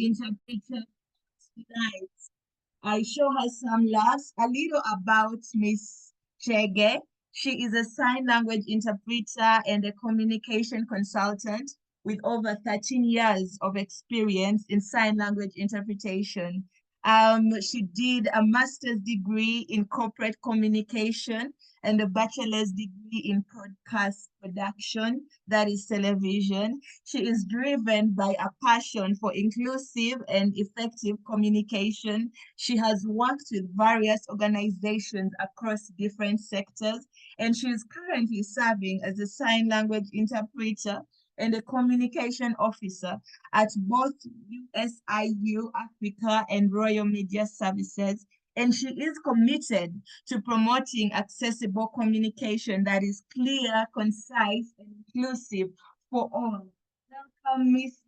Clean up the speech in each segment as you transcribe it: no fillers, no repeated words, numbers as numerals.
interpreter tonight. I show her some laughs. A little about Miss Chege. She is a sign language interpreter and a communication consultant with over 13 years of experience in sign language interpretation. She did a master's degree in corporate communication and a bachelor's degree in podcast production, that is television. She is driven by a passion for inclusive and effective communication. She has worked with various organizations across different sectors, and she is currently serving as a sign language interpreter and a communication officer at both USIU Africa and Royal Media Services. And she is committed to promoting accessible communication that is clear, concise, and inclusive for all. Welcome, Miss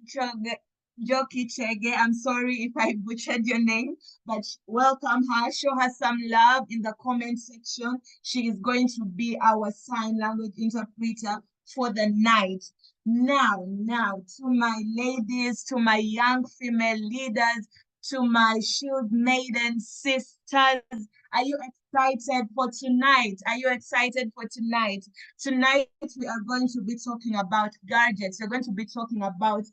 Joki Chege. I'm sorry if I butchered your name, but welcome her. Show her some love in the comment section. She is going to be our sign language interpreter for the night. Now, to my ladies, to my young female leaders, to my shield maiden sisters, are you excited for tonight? Are you excited for tonight? Tonight, we are going to be talking about gadgets. We're going to be talking about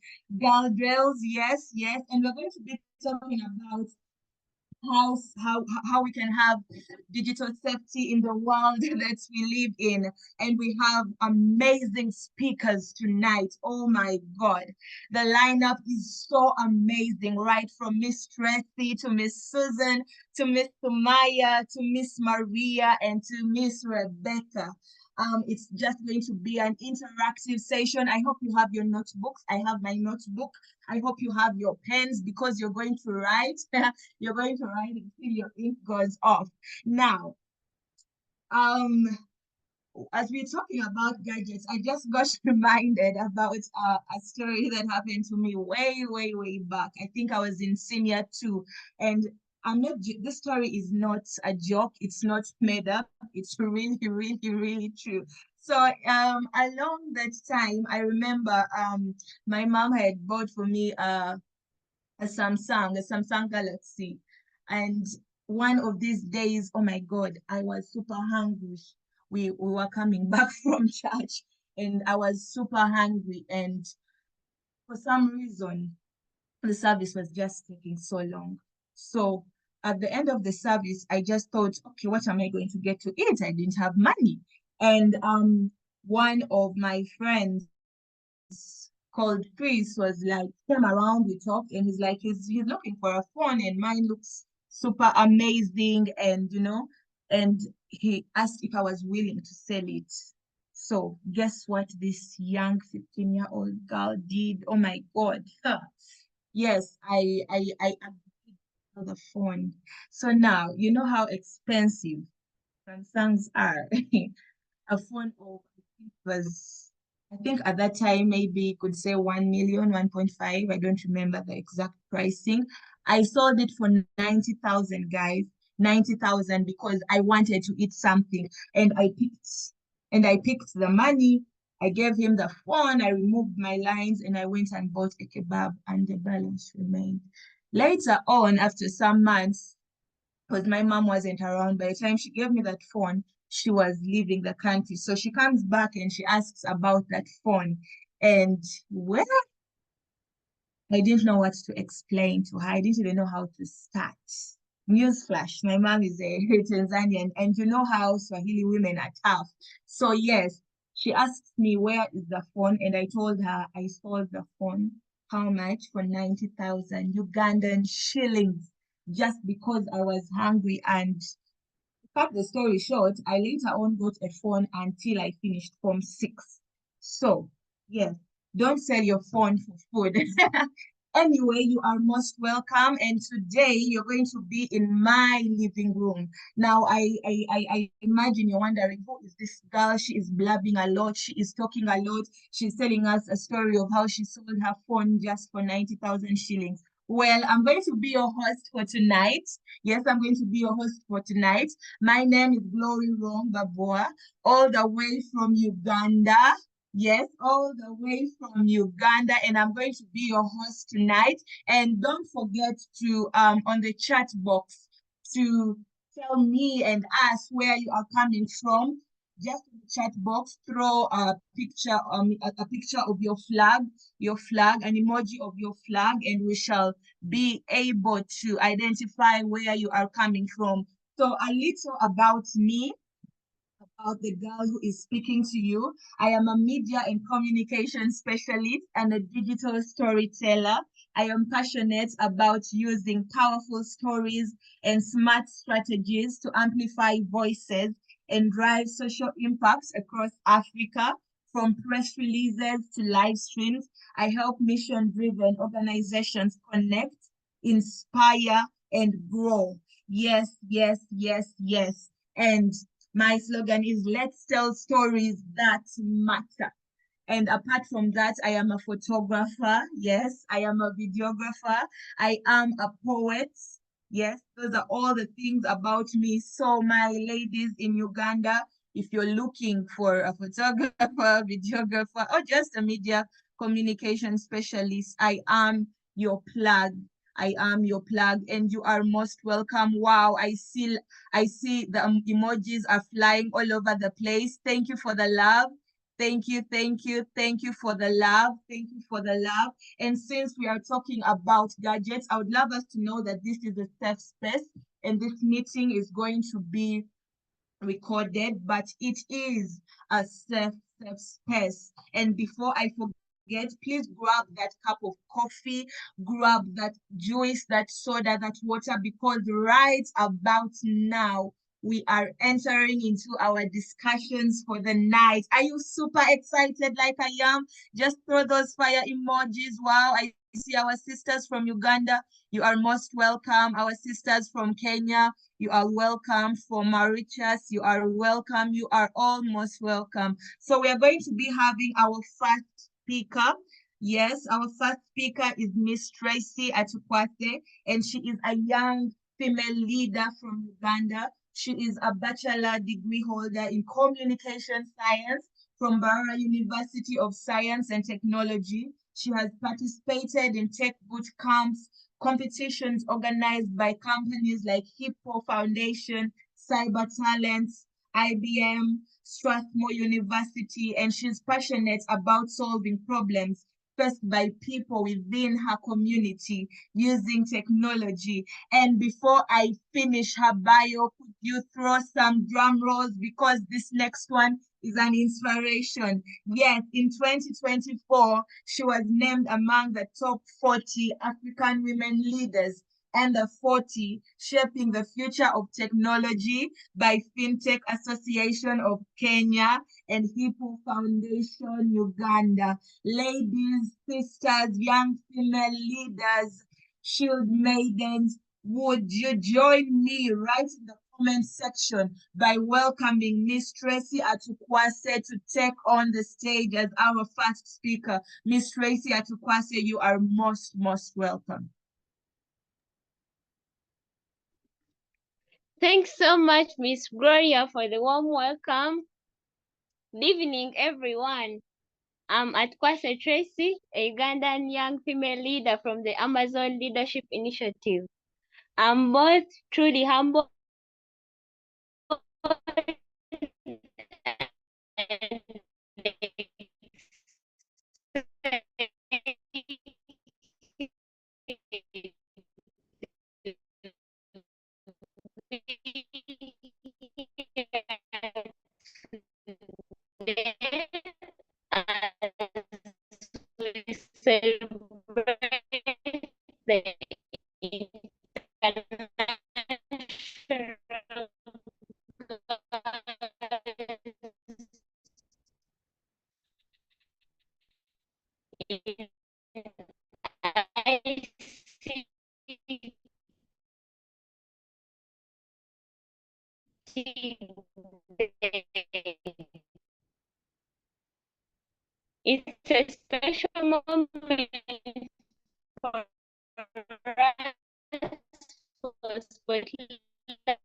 guardrails, yes, and we're going to be talking about how we can have digital safety in the world that we live in. And we have amazing speakers tonight. Oh my God. The lineup is so amazing, right from Miss Tracy to Miss Susan to Miss Sumaya to Miss Maria and to Miss Rebecca. It's just going to be an interactive session. I hope you have your notebooks. I have my notebook. I hope you have your pens because you're going to write. You're going to write until your ink goes off. Now, as we're talking about gadgets, I just got reminded about a story that happened to me way back. I think I was in senior 2, and this story is not a joke. It's not made up. It's really true. So along that time, I remember my mom had bought for me a Samsung Galaxy. And one of these days, oh my God, I was super hungry. We were coming back from church and I was super hungry. And for some reason, the service was just taking so long. So at the end of the service, I just thought, okay, what am I going to get to eat? I didn't have money. And one of my friends called Chris was like, came around, we talked, and he's like, he's looking for a phone, and mine looks super amazing, and and he asked if I was willing to sell it. So guess what this young 15-year-old girl did? Oh my God. Yes, I agreed for the phone. So now you know how expensive Samsungs are. A phone of was, I think at that time, maybe you could say 1 million, 1.5. I don't remember the exact pricing. I sold it for 90,000, guys. 90,000 because I wanted to eat something and I picked the money. I gave him the phone. I removed my lines and I went and bought a kebab and the balance remained. Later on, after some months, because my mom wasn't around. By the time she gave me that phone, she was leaving the country. So she comes back and she asks about that phone. And well, I didn't know what to explain to her. I didn't even know how to start. Newsflash, my mom is a Tanzanian, and you know how Swahili women are tough. So yes, she asked me where is the phone, and I told her I sold the phone. How much? For 90,000 Ugandan shillings, just because I was hungry. And to cut the story short, I later on got a phone until I finished Form 6. So yes, don't sell your phone for food. Anyway, you are most welcome. And today you're going to be in my living room. Now, I imagine you're wondering, who is this girl? She is blabbing a lot. She is talking a lot. She's telling us a story of how she sold her phone just for 90,000 shillings. Well, I'm going to be your host for tonight. Yes, I'm going to be your host for tonight. My name is Glory Rong Baboa, all the way from Uganda. Yes, all the way from Uganda, and I'm going to be your host tonight. And don't forget to on the chat box to tell me and us where you are coming from. Just in the chat box, throw a picture of your flag, an emoji of your flag, and we shall be able to identify where you are coming from. So a little about me, about the girl who is speaking to you. I am a media and communication specialist and a digital storyteller. I am passionate about using powerful stories and smart strategies to amplify voices and drive social impacts across Africa. From press releases to live streams, I help mission driven organizations connect, inspire, and grow. Yes, yes, yes, yes. And my slogan is let's tell stories that matter. And apart from that, I am a photographer. Yes, I am a videographer. I am a poet. Yes, those are all the things about me. So, my ladies in Uganda, if you're looking for a photographer, videographer, or just a media communication specialist, I am your plug. I am your plug, and you are most welcome. Wow, I see the emojis are flying all over the place. Thank you for the love. Thank you, thank you, thank you for the love. Thank you for the love. And since we are talking about gadgets, I would love us to know that this is a safe space and this meeting is going to be recorded, but it is a safe space. And before I forget, please grab that cup of coffee, grab that juice, that soda, that water, because right about now, we are entering into our discussions for the night. Are you super excited like I am? Just throw those fire emojis. Wow, I see our sisters from Uganda. You are most welcome. Our sisters from Kenya, you are welcome. For Mauritius, you are welcome. You are almost welcome. So we are going to be having our first speaker. Yes, our first speaker is Miss Tracy Atukwase, and she is a young female leader from Uganda. She is a bachelor degree holder in communication science from Barra University of Science and Technology. She has participated in tech boot camps, competitions organized by companies like Hippo Foundation, Cyber Talents, IBM, Strathmore University, and she's passionate about solving problems faced by people within her community using technology. And before I finish her bio, could you throw some drum rolls because this next one is an inspiration. Yes, in 2024, she was named among the top 40 African women leaders and the 40 shaping the future of technology by FinTech Association of Kenya and Hippo Foundation Uganda. Ladies, sisters, young female leaders, shield maidens, would you join me right in the comment section by welcoming Miss Tracy Atukwase to take on the stage as our first speaker? Miss Tracy Atukwase, you are most welcome. Thanks so much, Miss Gloria, for the warm welcome. Good evening, everyone. I'm Atukwase Tracy, a Ugandan young female leader from the Amazon Leadership Initiative. I'm both truly humble and we celebrate the international ICT Day. It's a special moment for us for spotlighting the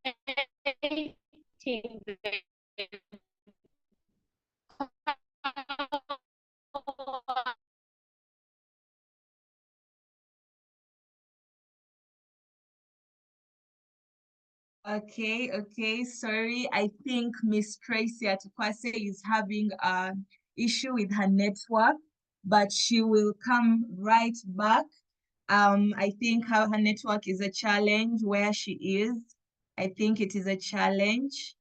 Okay, sorry. I think Miss Tracy Atukwase is having an issue with her network, but she will come right back. I think her network is a challenge where she is. I think it is a challenge.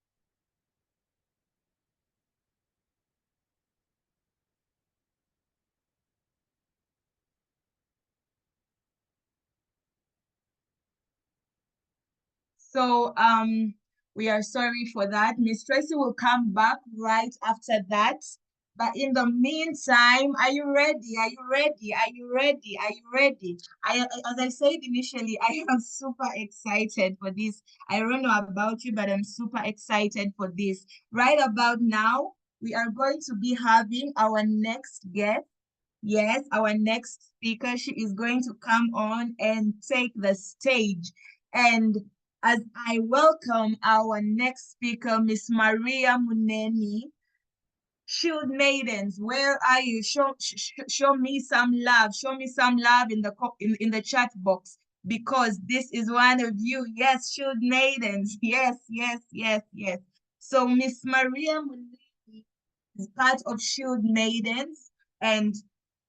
So we are sorry for that. Miss Tracy will come back right after that. But in the meantime, are you ready? Are you ready? Are you ready? Are you ready? As I said initially, I am super excited for this. I don't know about you, but I'm super excited for this. Right about now, we are going to be having our next guest. Yes, our next speaker, she is going to come on and take the stage. And as I welcome our next speaker, Miss Maria Muneni, Shield Maidens, where are you? Show me some love. Show me some love in the in the chat box because this is one of you. Yes, Shield Maidens. Yes, yes, yes, yes. So Miss Maria Muneni is part of Shield Maidens. And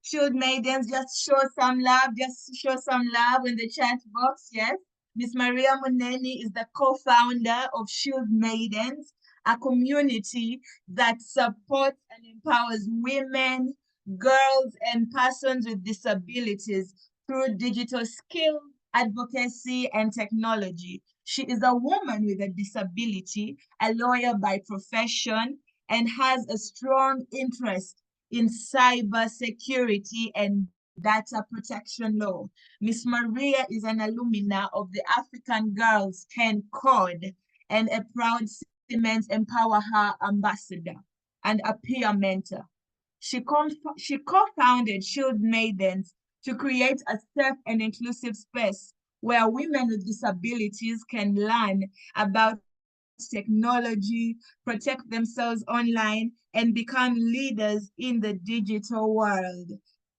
Shield Maidens, just show some love. Just show some love in the chat box. Yes. Miss Maria Muneni is the co-founder of Shield Maidens, a community that supports and empowers women, girls, and persons with disabilities through digital skills, advocacy, and technology. She is a woman with a disability, a lawyer by profession, and has a strong interest in cyber security and data protection law. Miss Maria is an alumna of the African Girls Can Code and a proud Siemens Empower Her ambassador and a peer mentor. She co-founded Shield Maidens to create a safe and inclusive space where women with disabilities can learn about technology, protect themselves online, and become leaders in the digital world.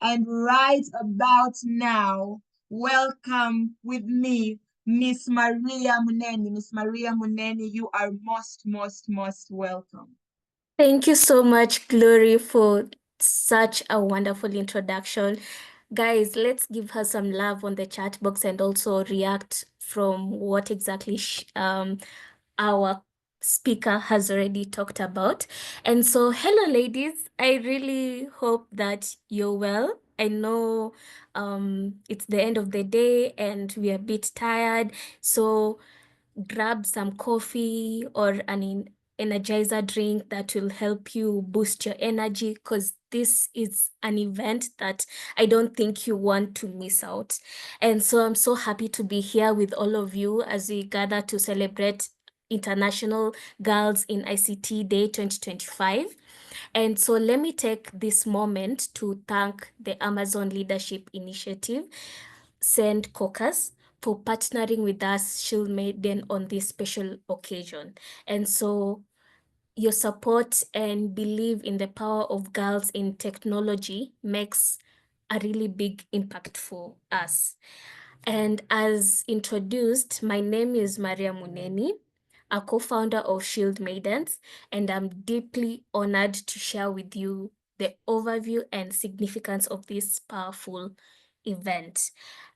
And right about now, welcome with me, Miss Maria Muneni. Miss Maria Muneni, you are most welcome. Thank you so much, Glory, for such a wonderful introduction. Guys, let's give her some love on the chat box and also react from what exactly our speaker has already talked about. And so, hello, ladies. I really hope that you're well. I know it's the end of the day and we are a bit tired. So, grab some coffee or an energizer drink that will help you boost your energy because this is an event that I don't think you want to miss out. And so I'm so happy to be here with all of you as we gather to celebrate International Girls in ICT Day 2025. And so let me take this moment to thank the Amazon Leadership Initiative, Send Caucus, for partnering with us, Shield Maiden, on this special occasion. And so your support and belief in the power of girls in technology makes a really big impact for us. And as introduced, my name is Maria Muneni, a co-founder of Shield Maidens, and I'm deeply honored to share with you the overview and significance of this powerful event.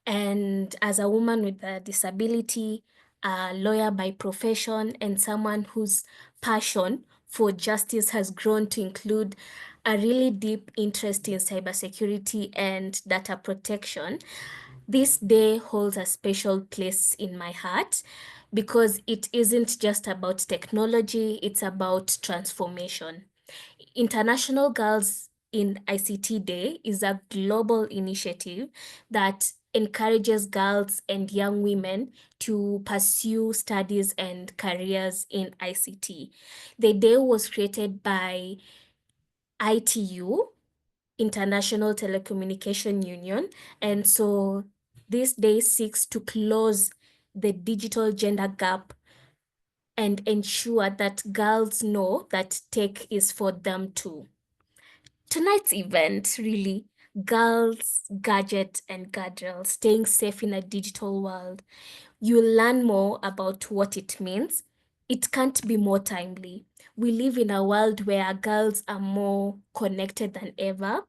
And as a woman with a disability, a lawyer by profession, and someone whose passion for justice has grown to include a really deep interest in cybersecurity and data protection, this day holds a special place in my heart because it isn't just about technology, it's about transformation. International Girls in ICT Day is a global initiative that encourages girls and young women to pursue studies and careers in ICT. The day was created by ITU, International Telecommunication Union, and so this day seeks to close the digital gender gap and ensure that girls know that tech is for them too. Tonight's event really Girls, Gadget, and Guardrails, staying safe in a digital world. You'll learn more about what it means. It can't be more timely. We live in a world where girls are more connected than ever.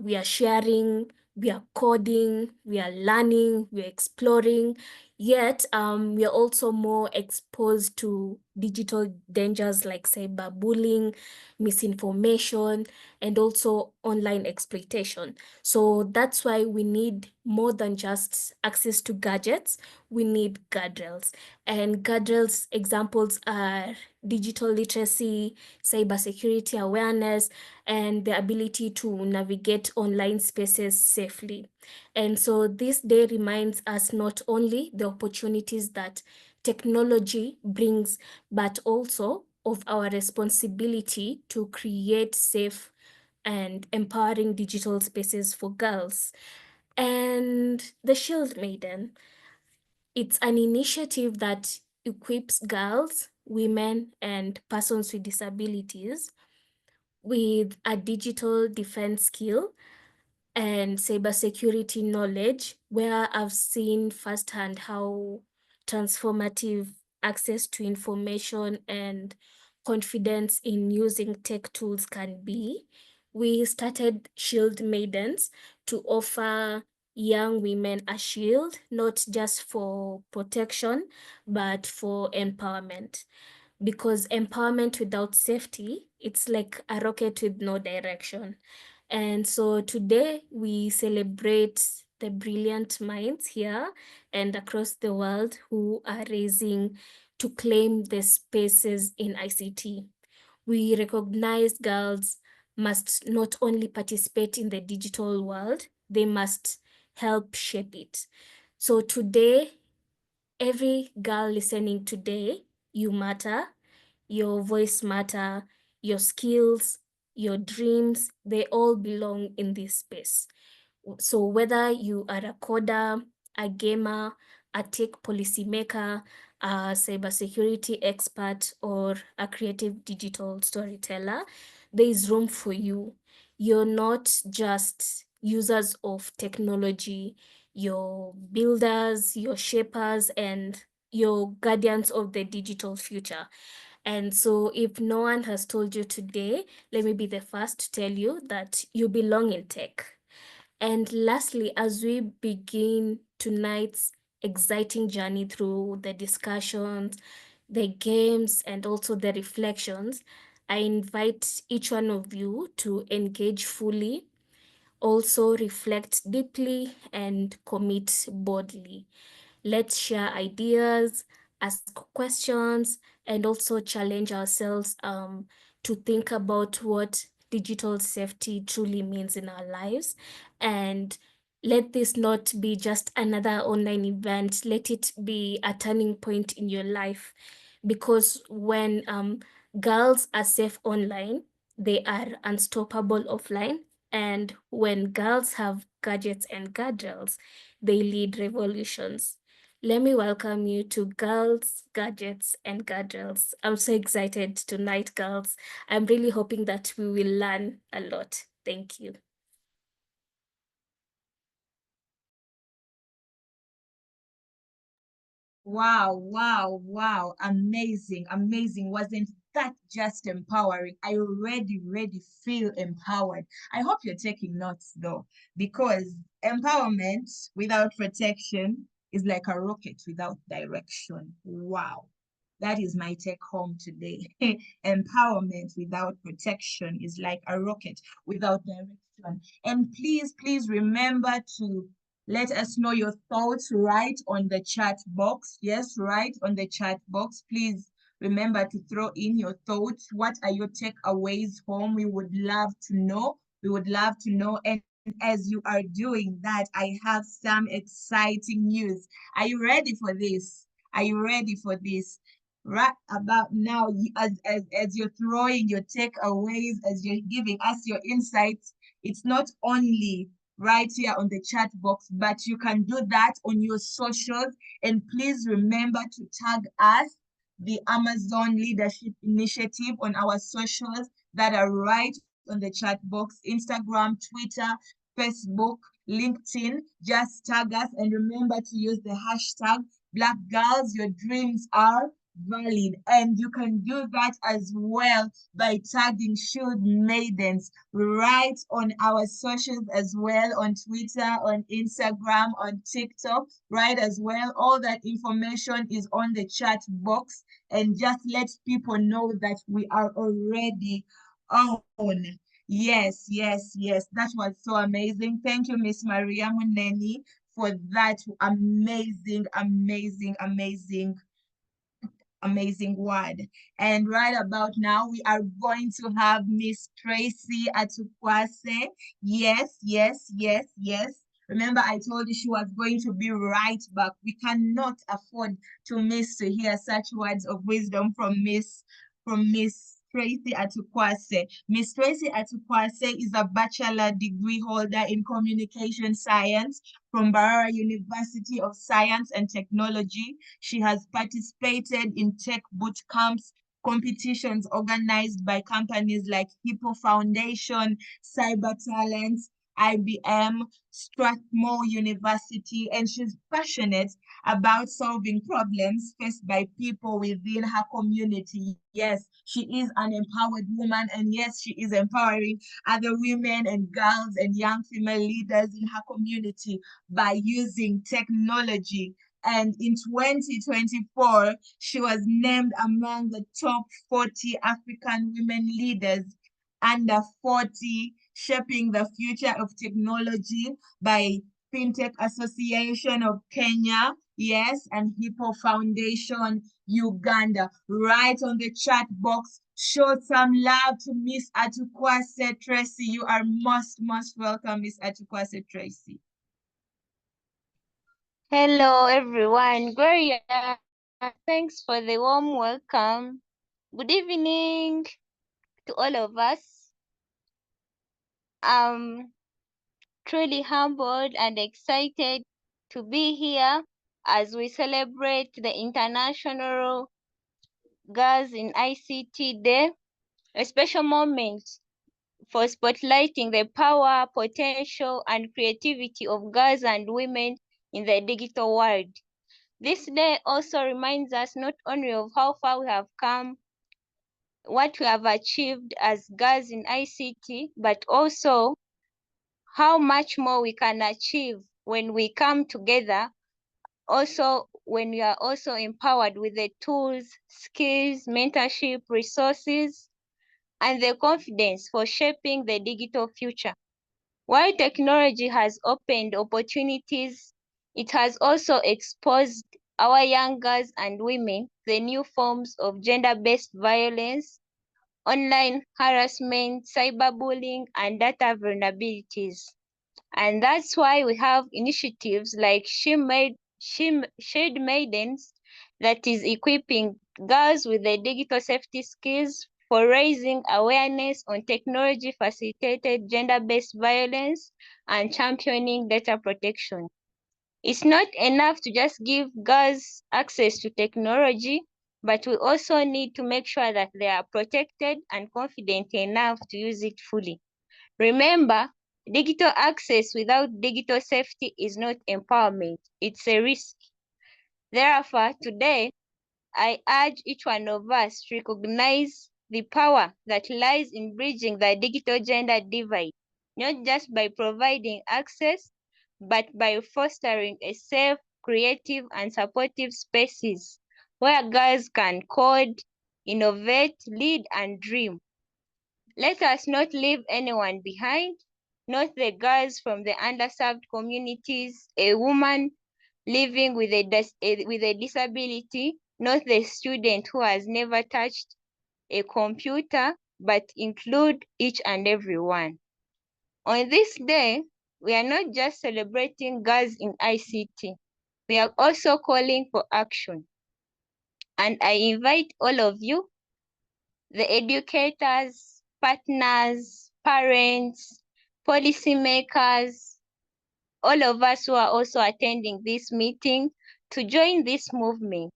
We are sharing, we are coding, we are learning, we are exploring. Yet, we are also more exposed to digital dangers like cyberbullying, misinformation, and also online exploitation. So that's why we need more than just access to gadgets. We need guardrails. And guardrails examples are digital literacy, cybersecurity awareness, and the ability to navigate online spaces safely. And so this day reminds us not only the opportunities that technology brings, but also of our responsibility to create safe and empowering digital spaces for girls. And the Shield Maiden, it's an initiative that equips girls, women, and persons with disabilities with a digital defense skill and cybersecurity knowledge, where I've seen firsthand how transformative access to information and confidence in using tech tools can be. We started Shield Maidens to offer young women a shield, not just for protection, but for empowerment. Because empowerment without safety, it's like a rocket with no direction. And so today we celebrate the brilliant minds here and across the world who are raising to claim the spaces in ICT. We recognize girls must not only participate in the digital world, they must help shape it. So today, every girl listening today, you matter, your voice matter, your skills, your dreams, they all belong in this space. So whether you are a coder, a gamer, a tech policymaker, a cybersecurity expert, or a creative digital storyteller, there is room for you. You're not just users of technology, you're builders, you're shapers, and you're guardians of the digital future. And so if no one has told you today, let me be the first to tell you that you belong in tech. And lastly, as we begin tonight's exciting journey through the discussions, the games, and also the reflections, I invite each one of you to engage fully, also reflect deeply, and commit boldly. Let's share ideas, ask questions, and also challenge ourselves to think about what digital safety truly means in our lives. And let this not be just another online event. Let it be a turning point in your life. Because when girls are safe online, they are unstoppable offline. And when girls have gadgets and guardrails, they lead revolutions. Let me welcome you to Girls, Gadgets, and Guardrails. I'm so excited tonight, girls. I'm really hoping that we will learn a lot. Thank you. Wow, wow, wow. Amazing, amazing. Wasn't that just empowering? I already feel empowered. I hope you're taking notes though, because empowerment without protection is like a rocket without direction. Wow. That is my take home today. Empowerment without protection is like a rocket without direction. And please remember to let us know your thoughts right on the chat box. Yes, right on the chat box. Please remember to throw in your thoughts. What are your takeaways home? We would love to know. We would love to know. And as you are doing that, I have some exciting news. Are you ready for this? Are you ready for this? Right about now, as you're throwing your takeaways, as you're giving us your insights, it's not only right here on the chat box, but you can do that on your socials. And please remember to tag us, the Amazon Leadership Initiative, on our socials that are right on the chat box, Instagram, Twitter, Facebook, LinkedIn. Just tag us and remember to use the hashtag Black Girls. Your dreams are valid. And you can do that as well by tagging Should Maidens right on our socials as well, on Twitter, on Instagram, on TikTok, right as well. All that information is on the chat box, and just let people know that we are already on. Yes, yes, yes. That was so amazing. Thank you, Miss Maria Muneni, for that amazing word. And right about now, we are going to have Miss Tracy Atukwase. Yes, yes, yes, yes. Remember, I told you she was going to be right back. We cannot afford to miss to hear such words of wisdom from Miss Tracy Atukwase. Miss Tracy Atukwase is a bachelor degree holder in communication science from Barara University of Science and Technology. She has participated in tech boot camps, competitions organized by companies like Hippo Foundation, Cyber Talents, IBM, Strathmore University, and she's passionate about solving problems faced by people within her community. Yes, she is an empowered woman, and yes, she is empowering other women and girls and young female leaders in her community by using technology. And in 2024, she was named among the top 40 African women leaders under 40, shaping the future of technology by FinTech Association of Kenya, yes, and Hippo Foundation Uganda. Right on the chat box, show some love to Miss Atukwase Tracy. You are most welcome, Miss Atukwase Tracy. Hello, everyone. Gloria, thanks for the warm welcome. Good evening to all of us. I'm truly humbled and excited to be here as we celebrate the International Girls in ICT Day, a special moment for spotlighting the power, potential, and creativity of girls and women in the digital world. This day also reminds us not only of how far we have come, what we have achieved as girls in ICT, but also how much more we can achieve when we come together, also when we are also empowered with the tools, skills, mentorship, resources, and the confidence for shaping the digital future. While technology has opened opportunities, it has also exposed our young girls and women the new forms of gender-based violence, online harassment, cyberbullying, and data vulnerabilities. And that's why we have initiatives like Shade Maidens that is equipping girls with the digital safety skills for raising awareness on technology-facilitated gender-based violence and championing data protection. It's not enough to just give girls access to technology, but we also need to make sure that they are protected and confident enough to use it fully. Remember, digital access without digital safety is not empowerment, it's a risk. Therefore, today, I urge each one of us to recognize the power that lies in bridging the digital gender divide, not just by providing access, but by fostering a safe, creative, and supportive spaces where girls can code, innovate, lead, and dream. Let us not leave anyone behind, not the girls from the underserved communities, a woman living with a disability, not the student who has never touched a computer, but include each and every one. On this day, we are not just celebrating girls in ICT, we are also calling for action. And I invite all of you, the educators, partners, parents, policymakers, all of us who are also attending this meeting, to join this movement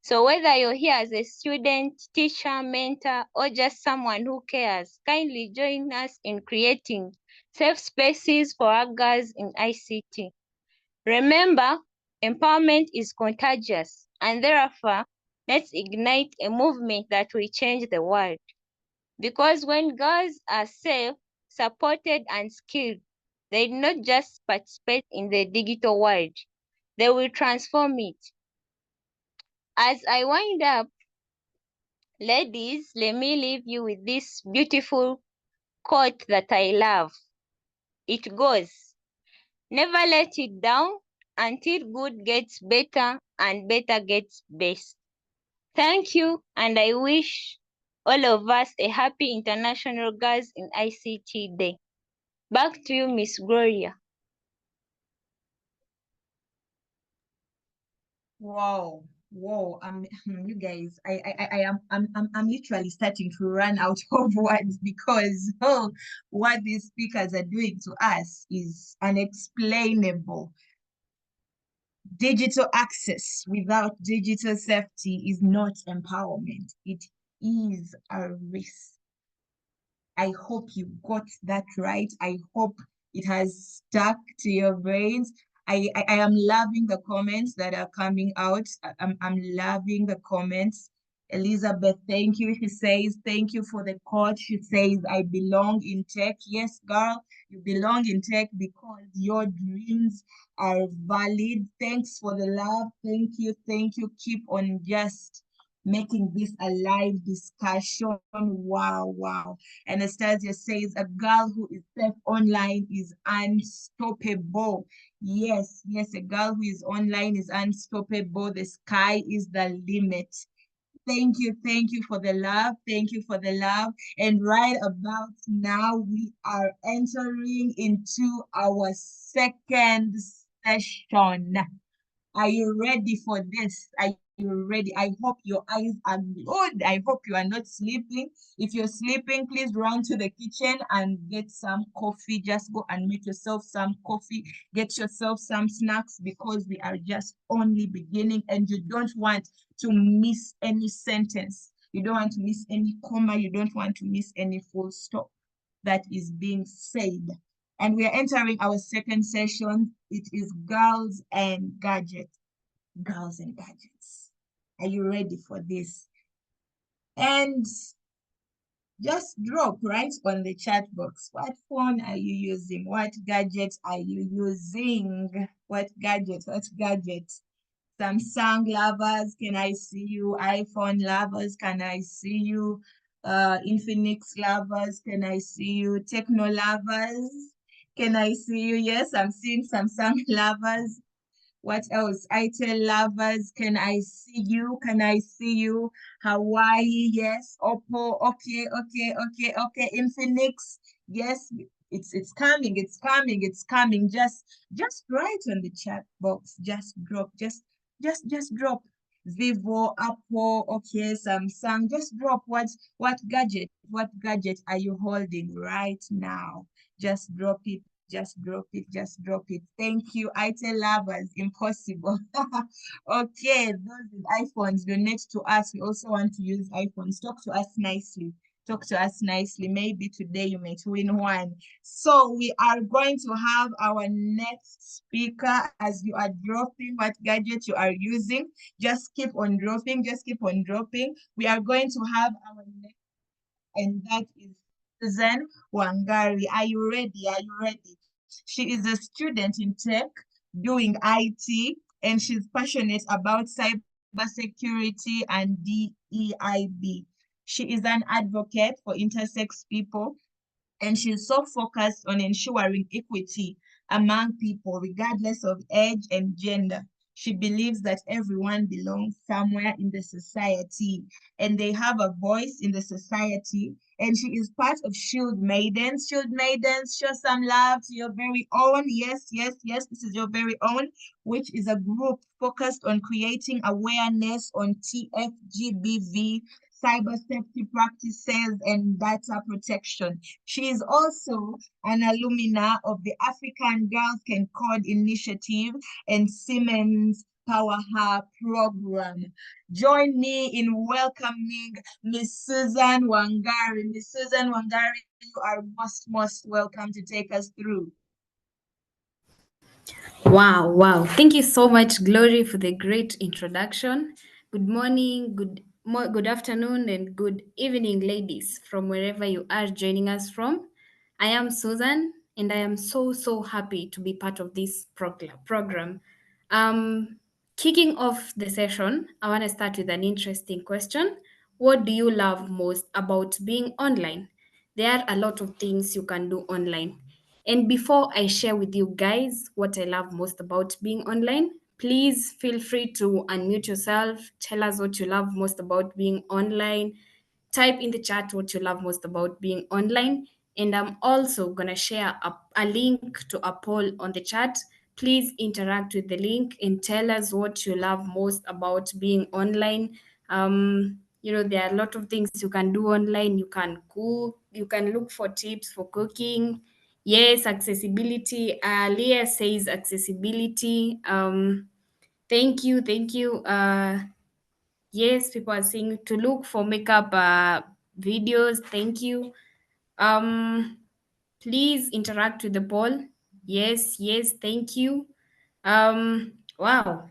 So whether you're here as a student, teacher, mentor, or just someone who cares, kindly join us in creating safe spaces for our girls in ICT. Remember, empowerment is contagious, and therefore, let's ignite a movement that will change the world. Because when girls are safe, supported, and skilled, they not just participate in the digital world, they will transform it. As I wind up, ladies, let me leave you with this beautiful quote that I love. It goes, never let it down until good gets better and better gets best. Thank you, and I wish all of us a happy International Girls in ICT Day. Back to you, Miss Gloria. Wow, wow. You guys, I'm literally starting to run out of words because what these speakers are doing to us is unexplainable. Digital access without digital safety is not empowerment. It is a risk. I hope you got that right. I hope it has stuck to your brains. I am loving the comments that are coming out. I'm loving the comments. Elizabeth, thank you. She says, thank you for the quote. She says, I belong in tech. Yes, girl, you belong in tech because your dreams are valid. Thanks for the love. Thank you. Thank you. Keep on just making this a live discussion. Wow, wow. Anastasia says, a girl who is safe online is unstoppable. Yes, yes, a girl who is online is unstoppable. The sky is the limit. Thank you for the love. Thank you for the love. And right about now, we are entering into our second session. Are you ready for this? Are you ready? I hope your eyes are good. I hope you are not sleeping. If you're sleeping, please run to the kitchen and get some coffee. Just go and make yourself some coffee. Get yourself some snacks because we are just only beginning and you don't want to miss any sentence. You don't want to miss any comma. You don't want to miss any full stop that is being said. And we are entering our second session. It is girls and gadgets. Girls and gadgets. Are you ready for this? And just drop right on the chat box. What phone are you using? What gadget are you using? What gadget? What gadget? Samsung lovers, can I see you? iPhone lovers, can I see you? Infinix lovers, can I see you? Techno lovers, can I see you? Yes, I'm seeing Samsung lovers. What else? ITEL lovers, can I see you? Can I see you? Hawaii, yes. Oppo, okay, okay, okay, okay. Infinix, yes. It's coming, it's coming, it's coming. Just write on the chat box. Just drop, just drop. Vivo, Apple, okay, Samsung. Just drop what gadget are you holding right now? Just drop it, just drop it, just drop it. Thank you, ITEL lovers. Impossible. Okay, those with iPhones, donate to us. We also want to use iPhones. Talk to us nicely. Talk to us nicely. Maybe today you might win one. So we are going to have our next speaker. As you are dropping what gadget you are using, just keep on dropping. Just keep on dropping. We are going to have our next, and that is Susan Wangari. Are you ready? Are you ready? She is a student in tech doing IT, and she's passionate about cybersecurity and DEIB. She is an advocate for intersex people, and she's so focused on ensuring equity among people, regardless of age and gender. She believes that everyone belongs somewhere in the society and they have a voice in the society. And she is part of Shield Maidens. Shield Maidens, show some love to your very own. Yes, yes, yes, this is your very own, which is a group focused on creating awareness on TFGBV cyber safety practices, and data protection. She is also an alumna of the African Girls Can Code Initiative and Siemens Power Her program. Join me in welcoming Miss Susan Wangari. Miss Susan Wangari, you are most welcome to take us through. Wow, wow. Thank you so much, Glory, for the great introduction. Good morning, good afternoon, and good evening, ladies, from wherever you are joining us from. I am Susan, and I am so happy to be part of this program. Um, Kicking off the session, I want to start with an interesting question. What do you love most about being online? There are a lot of things you can do online. And before I share with you guys what I love most about being online, please feel free to unmute yourself, tell us what you love most about being online, type in the chat what you love most about being online. And I'm also going to share a link to a poll on the chat. Please interact with the link and tell us what you love most about being online. There are a lot of things you can do online. You can cook, you can look for tips for cooking. Yes, accessibility. Leah says accessibility. Thank you, thank you. Yes, people are saying to look for makeup videos. Thank you. Um, Please interact with the poll. Yes, yes, thank you. Wow.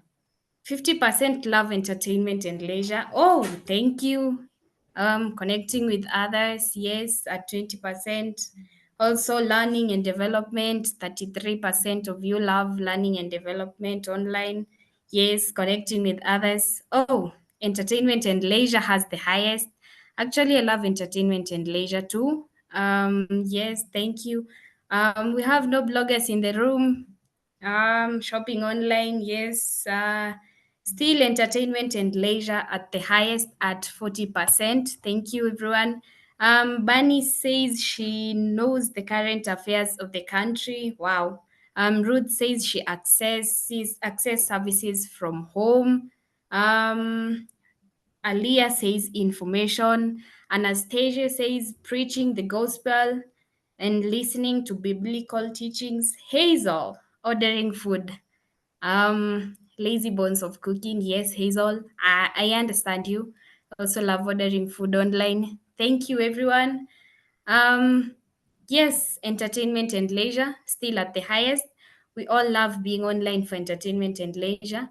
50% love entertainment and leisure. Oh, thank you. Connecting with others, yes, at 20%. Also, learning and development, 33% of you love learning and development online. Yes, connecting with others. Oh, entertainment and leisure has the highest. Actually, I love entertainment and leisure too. Yes, thank you. We have no bloggers in the room. Shopping online, yes. Still entertainment and leisure at the highest at 40%. Thank you, everyone. Bunny says she knows the current affairs of the country. Wow. Ruth says she access services from home. Um, Aliyah says information. Anastasia says preaching the gospel and listening to biblical teachings. Hazel, ordering food. Lazy bones of cooking. Yes, Hazel. I understand you. I also love ordering food online. Thank you, everyone. Um, yes, entertainment and leisure still at the highest. We all love being online for entertainment and leisure.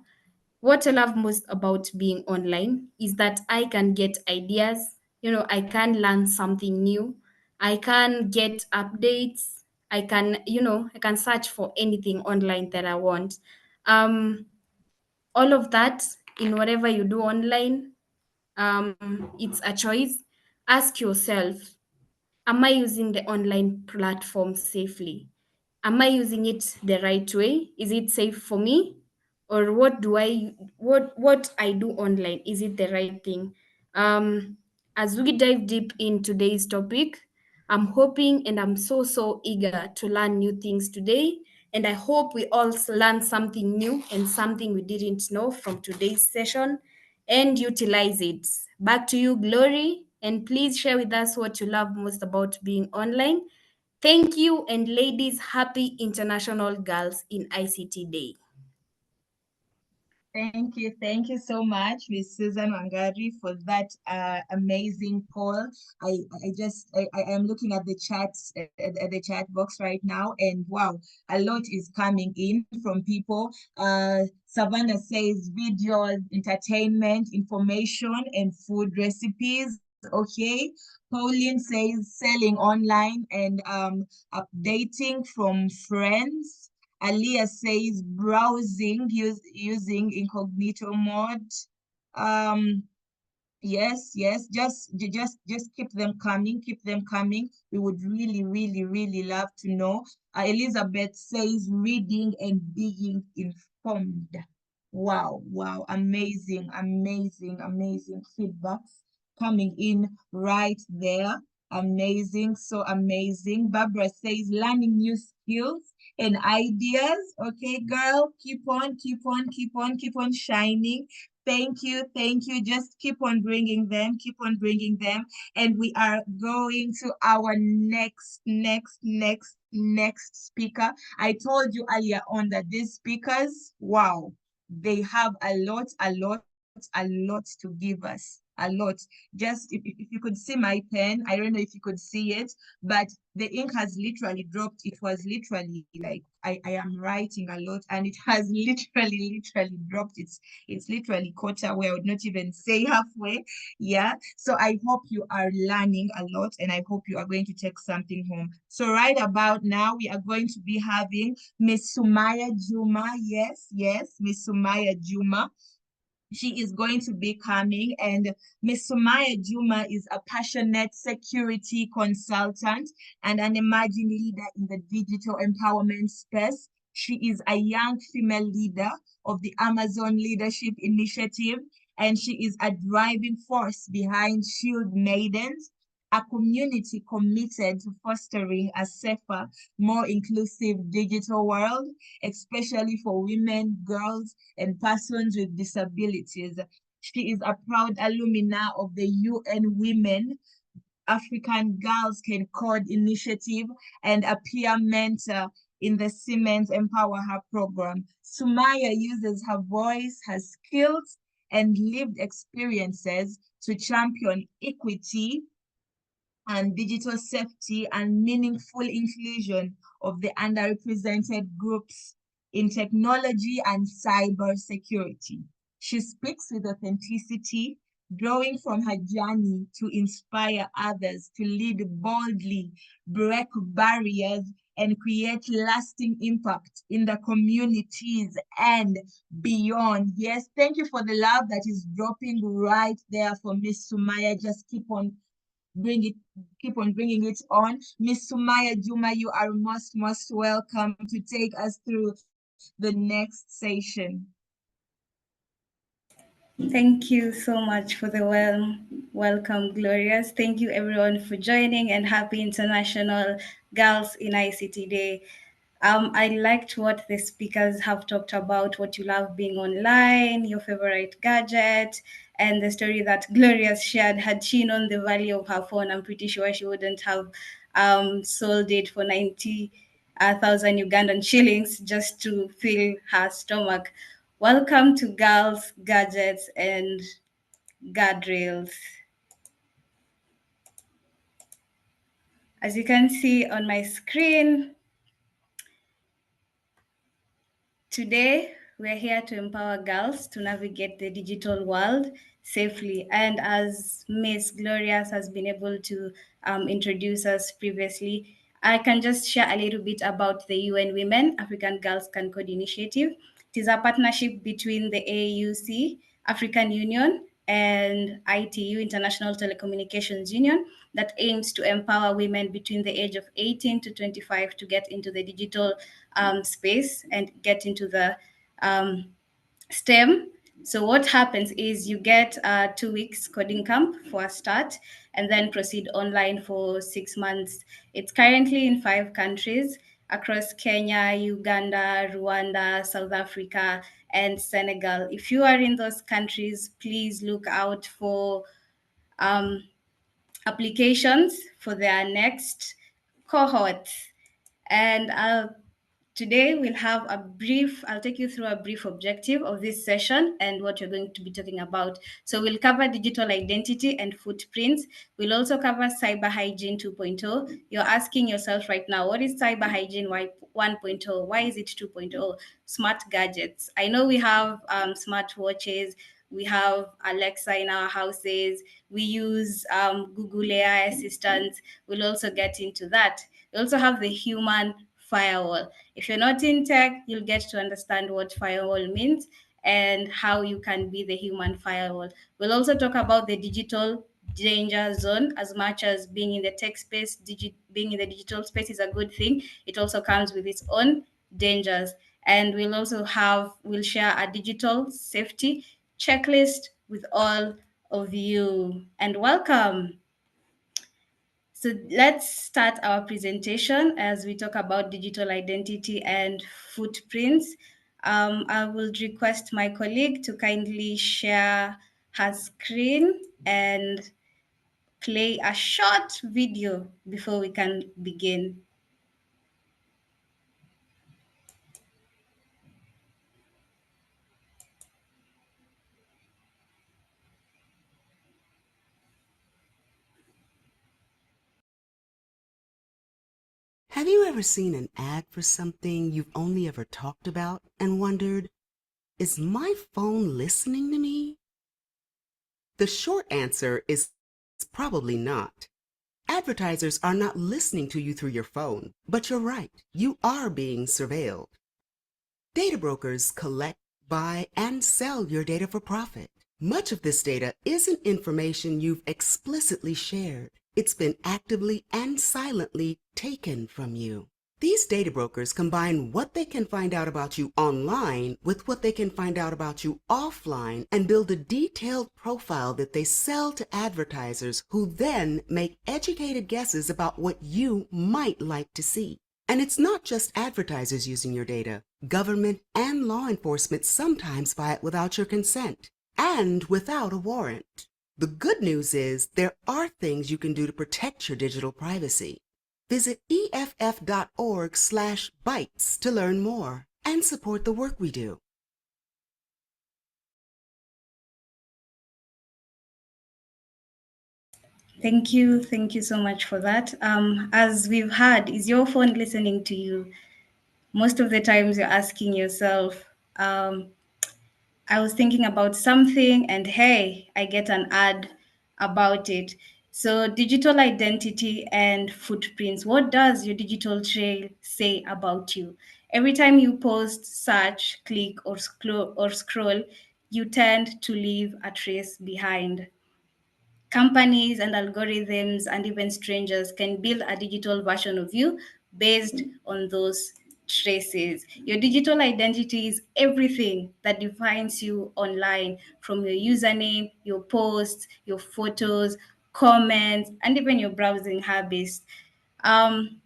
What I love most about being online is that I can get ideas. I can learn something new. I can get updates. I can search for anything online that I want. Um, all of that in whatever you do online, it's a choice. Ask yourself, am I using the online platform safely? Am I using it the right way? Is it safe for me? Or what I do online, is it the right thing? As we dive deep in today's topic, I'm hoping and I'm so eager to learn new things today. And I hope we all learn something new and something we didn't know from today's session and utilize it. Back to you, Glory. And please share with us what you love most about being online. Thank you, and ladies, happy International Girls in ICT Day. Thank you so much, Miss Susan Wangari, for that amazing poll. I am looking at the at the chat box right now, and wow, a lot is coming in from people. Savannah says videos, entertainment, information, and food recipes. Okay. Pauline says selling online and updating from friends. Aliyah says browsing using incognito mode. Um, yes, just keep them coming, keep them coming. We would really love to know. Elizabeth says reading and being informed. Wow, amazing feedbacks coming in right there. Amazing, so amazing. Barbara says learning new skills and ideas. Okay, girl, keep on, keep on, keep on, keep on shining. Thank you, thank you. Just keep on bringing them, keep on bringing them. And we are going to our next speaker. I told you earlier on that these speakers, wow, they have a lot to give us. A lot. Just if you could see my pen, I don't know if you could see it, but the ink has literally dropped. It was literally like I am writing a lot and it has literally dropped. It's literally quarter where I would not even say halfway. Yeah. So I hope you are learning a lot and I hope you are going to take something home. So right about now, we are going to be having Miss Sumaya Juma. Yes, Miss Sumaya Juma. She is going to be coming, and Miss Sumaya Juma is a passionate security consultant and an emerging leader in the digital empowerment space. She is a young female leader of the Amazon Leadership Initiative, and she is a driving force behind Shield Maidens, a community committed to fostering a safer, more inclusive digital world, especially for women, girls, and persons with disabilities. She is a proud alumna of the UN Women African Girls Can Code initiative and a peer mentor in the Siemens Empower Her program. Sumaya uses her voice, her skills, and lived experiences to champion equity and digital safety and meaningful inclusion of the underrepresented groups in technology and cyber security. She speaks with authenticity, drawing from her journey to inspire others to lead boldly, break barriers, and create lasting impact in the communities and beyond. Yes, thank you for the love that is dropping right there for Miss Sumaya. Just bring it, keep on bringing it on. Miss Sumaya Juma, you are most welcome to take us through the next session. Thank you so much for the welcome, Glorious. Thank you everyone for joining and happy International Girls in ICT Day. I liked what the speakers have talked about, what you love being online, your favorite gadget, and the story that Glorious shared. Had she known the value of her phone, I'm pretty sure she wouldn't have sold it for 90,000 Ugandan shillings just to fill her stomach. Welcome to Girls, Gadgets, and Guardrails. As you can see on my screen, today we're here to empower girls to navigate the digital world safely. And as Miss Glorious has been able to introduce us previously, I can just share a little bit about the UN Women African Girls Can Code initiative. It is a partnership between the AUC, African Union, and ITU, International Telecommunications Union, that aims to empower women between the age of 18 to 25 to get into the digital space and get into the STEM. So what happens is you get 2 weeks coding camp for a start and then proceed online for 6 months. It's currently in 5 countries across Kenya, Uganda, Rwanda, South Africa, and Senegal. If you are in those countries, please look out for applications for their next cohort. And today we'll have I'll take you through a brief objective of this session and what you're going to be talking about. So we'll cover digital identity and footprints. We'll also cover cyber hygiene 2.0. You're asking yourself right now, what is cyber hygiene 1.0? Why is it 2.0? Smart gadgets. I know we have smart watches, we have Alexa in our houses, we use Google AI assistants. We'll also get into that. We also have the human firewall. If you're not in tech, you'll get to understand what firewall means and how you can be the human firewall. We'll also talk about the digital danger zone. As much as being in the tech space, being in the digital space is a good thing, it also comes with its own dangers. And we'll share a digital safety checklist with all of you. And welcome. So let's start our presentation as we talk about digital identity and footprints. I will request my colleague to kindly share her screen and play a short video before we can begin. Have you ever seen an ad for something you've only ever talked about and wondered, is my phone listening to me? The short answer is probably not. Advertisers are not listening to you through your phone, but you're right, you are being surveilled. Data brokers collect, buy, and sell your data for profit. Much of this data isn't information you've explicitly shared. It's been actively and silently taken from you. These data brokers combine what they can find out about you online with what they can find out about you offline and build a detailed profile that they sell to advertisers who then make educated guesses about what you might like to see. And it's not just advertisers using your data. Government and law enforcement sometimes buy it without your consent and without a warrant. The good news is there are things you can do to protect your digital privacy. Visit EFF.org/bytes to learn more and support the work we do. Thank you so much for that. As we've heard, is your phone listening to you? Most of the times you're asking yourself, I was thinking about something and hey, I get an ad about it. So, digital identity and footprints. What does your digital trail say about you? Every time you post, search, click, or scroll, you tend to leave a trace behind. Companies and algorithms and even strangers can build a digital version of you based on those traces. Your digital identity is everything that defines you online, from your username, your posts, your photos, comments, and even your browsing habits. Um,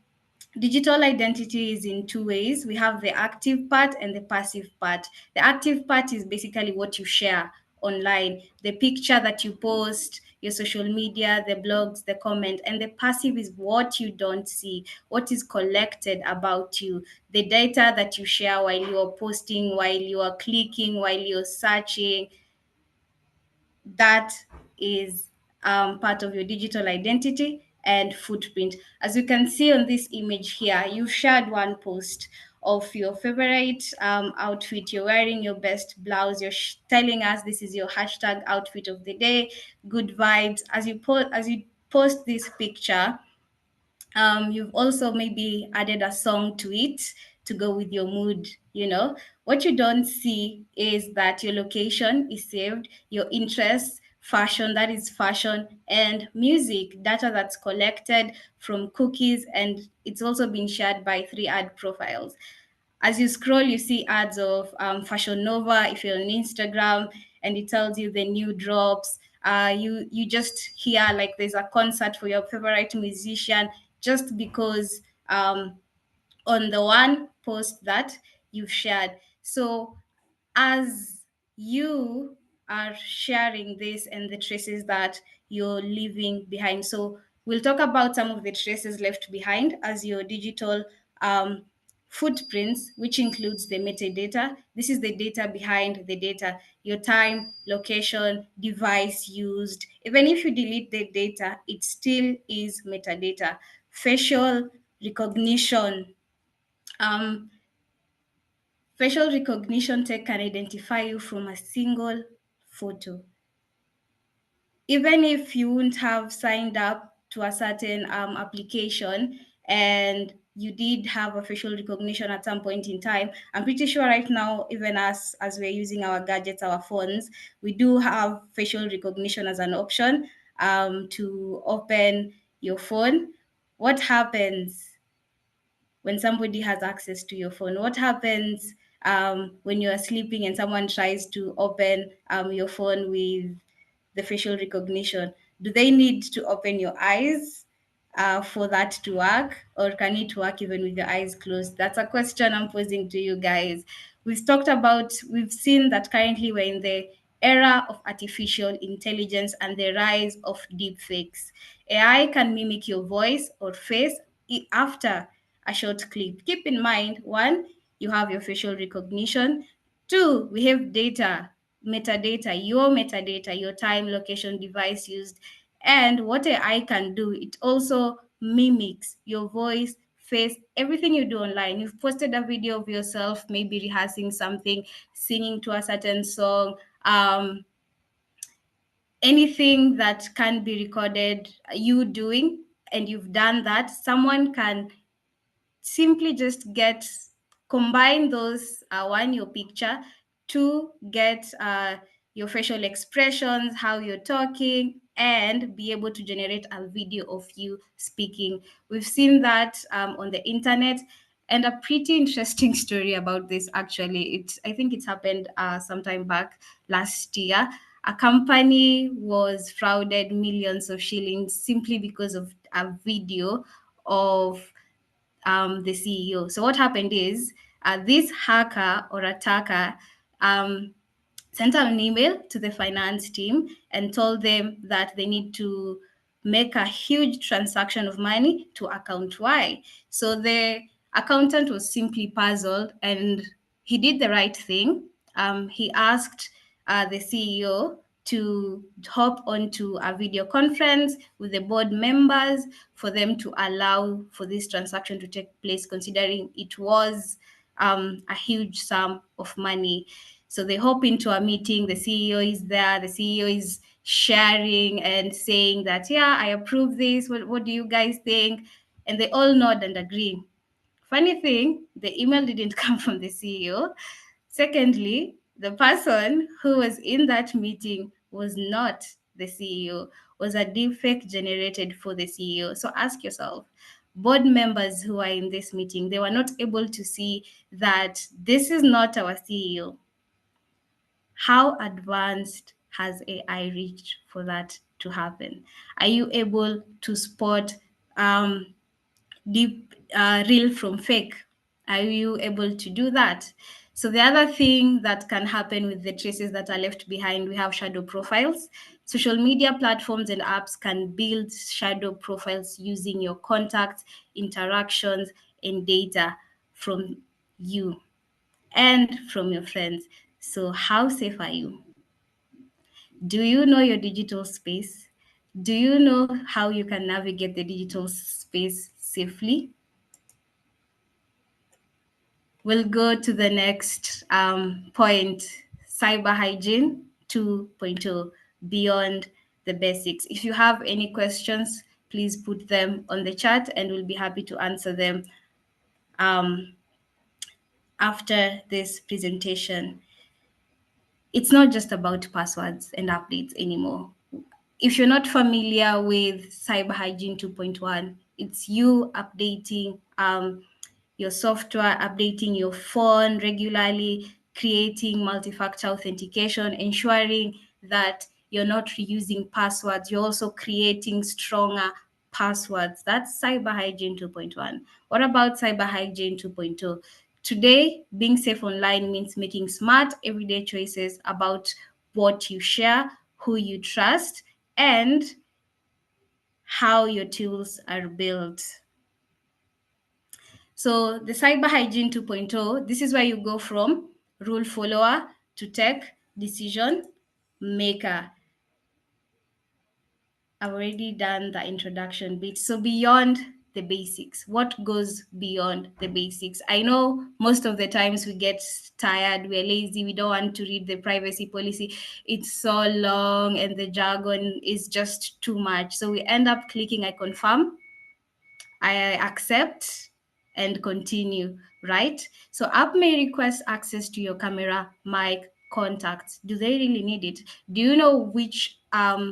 Digital identity is in two ways. We have the active part and the passive part. The active part is basically what you share online, the picture that you post, your social media, the blogs, the comment. And the passive is what you don't see, what is collected about you, the data that you share while you're posting, while you are clicking, while you're searching. That is part of your digital identity and footprint. As you can see on this image here, you shared one post of your favorite outfit. You're wearing your best blouse. You're telling us this is your hashtag outfit of the day. Good vibes. As you post this picture, you've also maybe added a song to it to go with your mood. What you don't see is that your location is saved, your interests, fashion, that is fashion, and music data that's collected from cookies, and it's also been shared by 3 ad profiles. As you scroll, you see ads of Fashion Nova if you're on Instagram, and it tells you the new drops. You just hear like there's a concert for your favorite musician just because on the one post that you've shared. So as you are sharing this and the traces that you're leaving behind. So we'll talk about some of the traces left behind as your digital footprints, which includes the metadata. This is the data behind the data, your time, location, device used. Even if you delete the data, it still is metadata. Facial recognition. Um, Facial recognition tech can identify you from a single photo. Even if you wouldn't have signed up to a certain application and you did have a facial recognition at some point in time, I'm pretty sure right now, even us, as we're using our gadgets, our phones, we do have facial recognition as an option to open your phone. What happens when somebody has access to your phone? What happens when you are sleeping and someone tries to open your phone with the facial recognition? Do they need to open your eyes? for that to work, or can it work even with your eyes closed? That's a question I'm posing to you guys. We've seen that currently we're in the era of artificial intelligence and the rise of deepfakes. AI can mimic your voice or face after a short clip. Keep in mind, one, you have your facial recognition. Two, we have metadata, your time, location, device used. And what AI can do, it also mimics your voice, face, everything you do online. You've posted a video of yourself, maybe rehearsing something, singing to a certain song, anything that can be recorded, you doing, and you've done that, someone can simply just combine those, one, your picture, two, get your facial expressions, how you're talking, and be able to generate a video of you speaking. We've seen that on the internet. And a pretty interesting story about this, actually, I think it's happened sometime back last year. A company was frauded millions of shillings simply because of a video of the CEO. So what happened is, this hacker or attacker sent an email to the finance team and told them that they need to make a huge transaction of money to account Y. So the accountant was simply puzzled, and he did the right thing. He asked the CEO to hop onto a video conference with the board members for them to allow for this transaction to take place, considering it was a huge sum of money. So they hop into a meeting, the CEO is there, the CEO is sharing and saying that, yeah, I approve this. What do you guys think? And they all nod and agree. Funny thing, the email didn't come from the CEO. Secondly, the person who was in that meeting was not the CEO, was a deepfake generated for the CEO. So ask yourself, board members who are in this meeting, they were not able to see that this is not our CEO. How advanced has AI reached for that to happen? Are you able to spot deep real from fake? Are you able to do that? So the other thing that can happen with the traces that are left behind, we have shadow profiles. Social media platforms and apps can build shadow profiles using your contacts, interactions, and data from you and from your friends. So how safe are you? Do you know your digital space? Do you know how you can navigate the digital space safely? We'll go to the next point, cyber hygiene 2.0, beyond the basics. If you have any questions, please put them on the chat and we'll be happy to answer them after this presentation. It's not just about passwords and updates anymore. If you're not familiar with Cyber Hygiene 2.1, it's you updating your software, updating your phone regularly, creating multi-factor authentication, ensuring that you're not reusing passwords. You're also creating stronger passwords. That's Cyber Hygiene 2.1. What about Cyber Hygiene 2.0? Today, being safe online means making smart, everyday choices about what you share, who you trust, and how your tools are built. So the Cyber Hygiene 2.0, this is where you go from rule follower to tech decision maker. I've already done the introduction bit. So beyond the basics, what goes beyond the basics? I know most of the times we get tired, we're lazy, we don't want to read the privacy policy. It's so long and the jargon is just too much. So we end up clicking I confirm, I accept, and continue, right? So app may request access to your camera, mic, contacts. Do they really need it? Do you know which app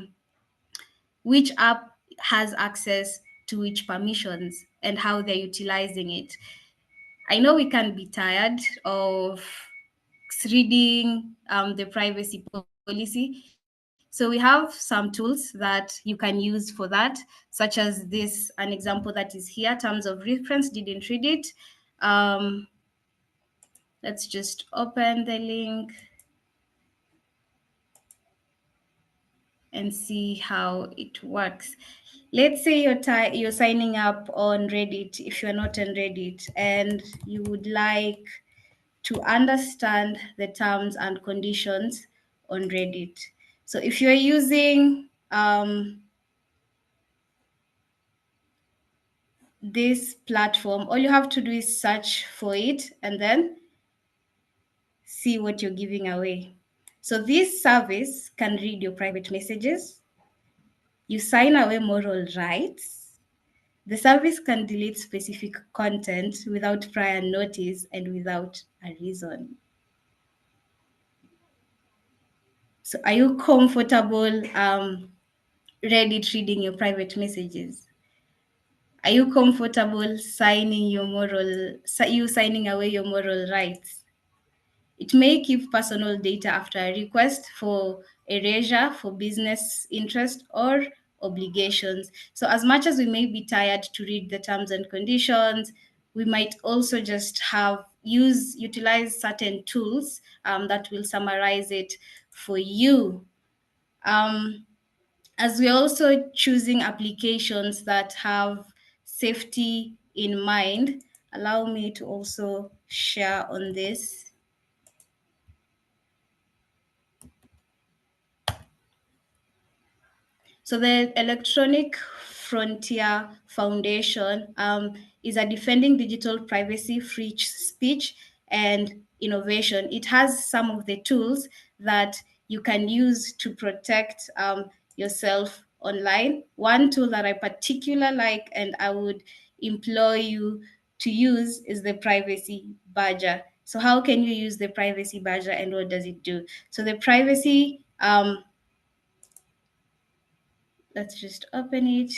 has access to which permissions and how they're utilizing it? I know we can be tired of reading the privacy policy. So So we have some tools that you can use for that, such as this, an example that is here, terms of reference, didn't read it. Let's just open the link and see how it works. Let's say you're signing up on Reddit, if you're not on Reddit, and you would like to understand the terms and conditions on Reddit. So if you're using this platform, all you have to do is search for it and then see what you're giving away. So this service can read your private messages. You sign away moral rights. The service can delete specific content without prior notice and without a reason. So are you comfortable Reddit reading your private messages? Are you comfortable signing away your moral rights? It may keep personal data after a request for erasure for business interest or obligations. So as much as we may be tired to read the terms and conditions, we might also just utilize certain tools that will summarize it for you. As we're also choosing applications that have safety in mind, allow me to also share on this. So the Electronic Frontier Foundation is a defending digital privacy, free speech, and innovation. It has some of the tools that you can use to protect yourself online. One tool that I particularly like and I would implore you to use is the Privacy Badger. So how can you use the Privacy Badger and what does it do? So the privacy let's just open it,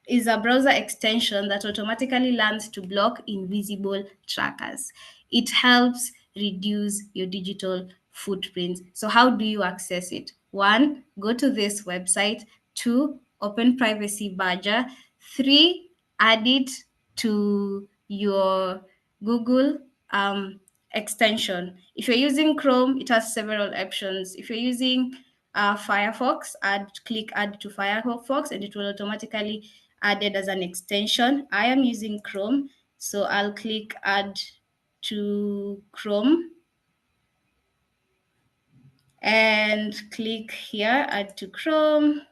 is a browser extension that automatically learns to block invisible trackers. It helps reduce your digital footprint. So how do you access it? One, go to this website. Two, open Privacy Badger. Three, add it to your Google extension. If you're using Chrome, it has several options. If you're using Firefox, click add to Firefox and it will automatically added as an extension. I am using Chrome, so I'll click add to Chrome and click here, add to Chrome,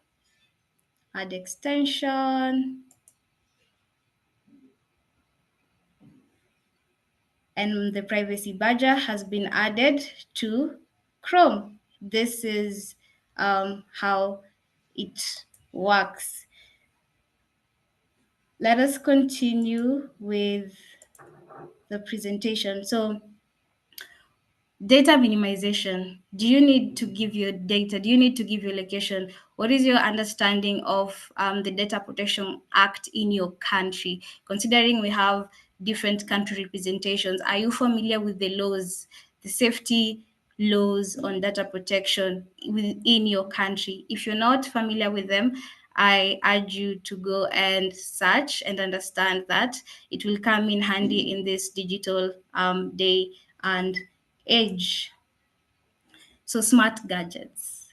add extension. And the Privacy Badger has been added to Chrome. This is how it works. Let us continue with the presentation. So data minimization. Do you need to give your data? Do you need to give your location? What is your understanding of the Data Protection Act in your country? Considering we have different country representations, are you familiar with the laws, the safety laws on data protection within your country? If you're not familiar with them, I urge you to go and search and understand that. It will come in handy in this digital day and age. So smart gadgets.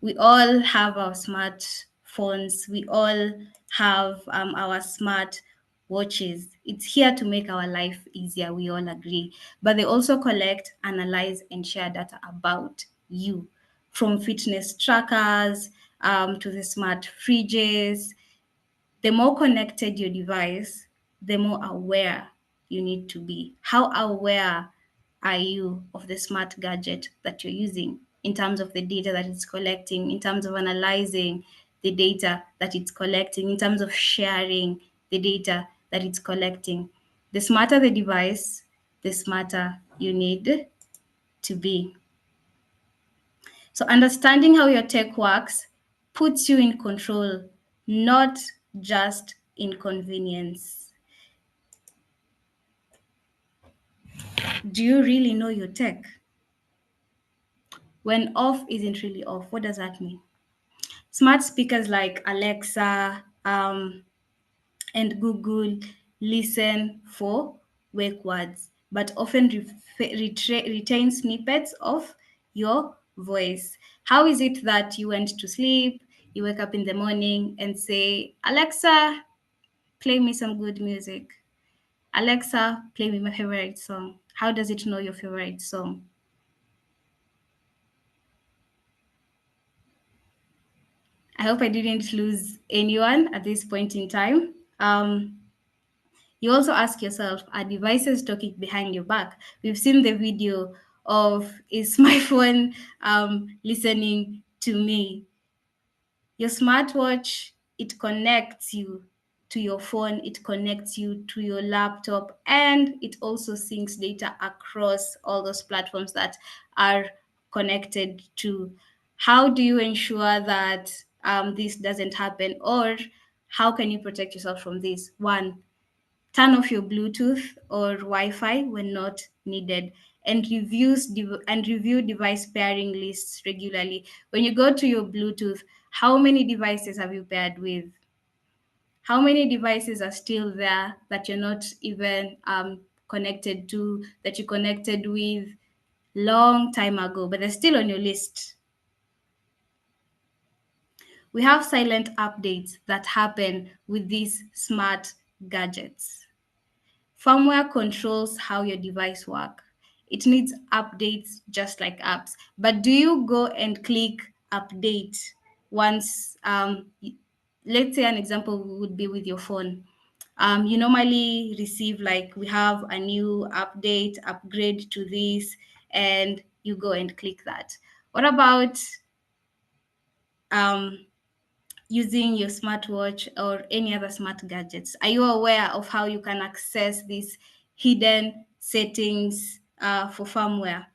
We all have our smartphones. We all have our smart watches. It's here to make our life easier, we all agree. But they also collect, analyze, and share data about you, from fitness trackers to the smart fridges. The more connected your device, the more aware you need to be. How aware are you of the smart gadget that you're using in terms of the data that it's collecting, in terms of analyzing the data that it's collecting, in terms of sharing the data that it's collecting? The smarter the device, the smarter you need to be. So understanding how your tech works puts you in control, not just inconvenience. Do you really know your tech? when off isn't really off. What does that mean? Smart speakers like Alexa and Google listen for wake words, but often retain snippets of your voice. How is it that you went to sleep, you wake up in the morning and say, Alexa, play me some good music? Alexa, play me my favorite song. How does it know your favorite song? I hope I didn't lose anyone at this point in time. You also ask yourself, are devices talking behind your back? We've seen the video of, is my phone listening to me? Your smartwatch, it connects you to your phone, it connects you to your laptop, and it also syncs data across all those platforms that are connected to. How do you ensure that this doesn't happen, or how can you protect yourself from this? One, turn off your Bluetooth or Wi-Fi when not needed, and review device pairing lists regularly. When you go to your Bluetooth, how many devices have you paired with? How many devices are still there that you're not even connected to, that you connected with long time ago, but they're still on your list? We have silent updates that happen with these smart gadgets. Firmware controls how your device works. It needs updates just like apps. But do you go and click update once? Let's say an example would be with your phone. You normally receive, like, we have a new update, upgrade to this, and you go and click that. What about um, using your smartwatch or any other smart gadgets? Are you aware of how you can access these hidden settings for firmware?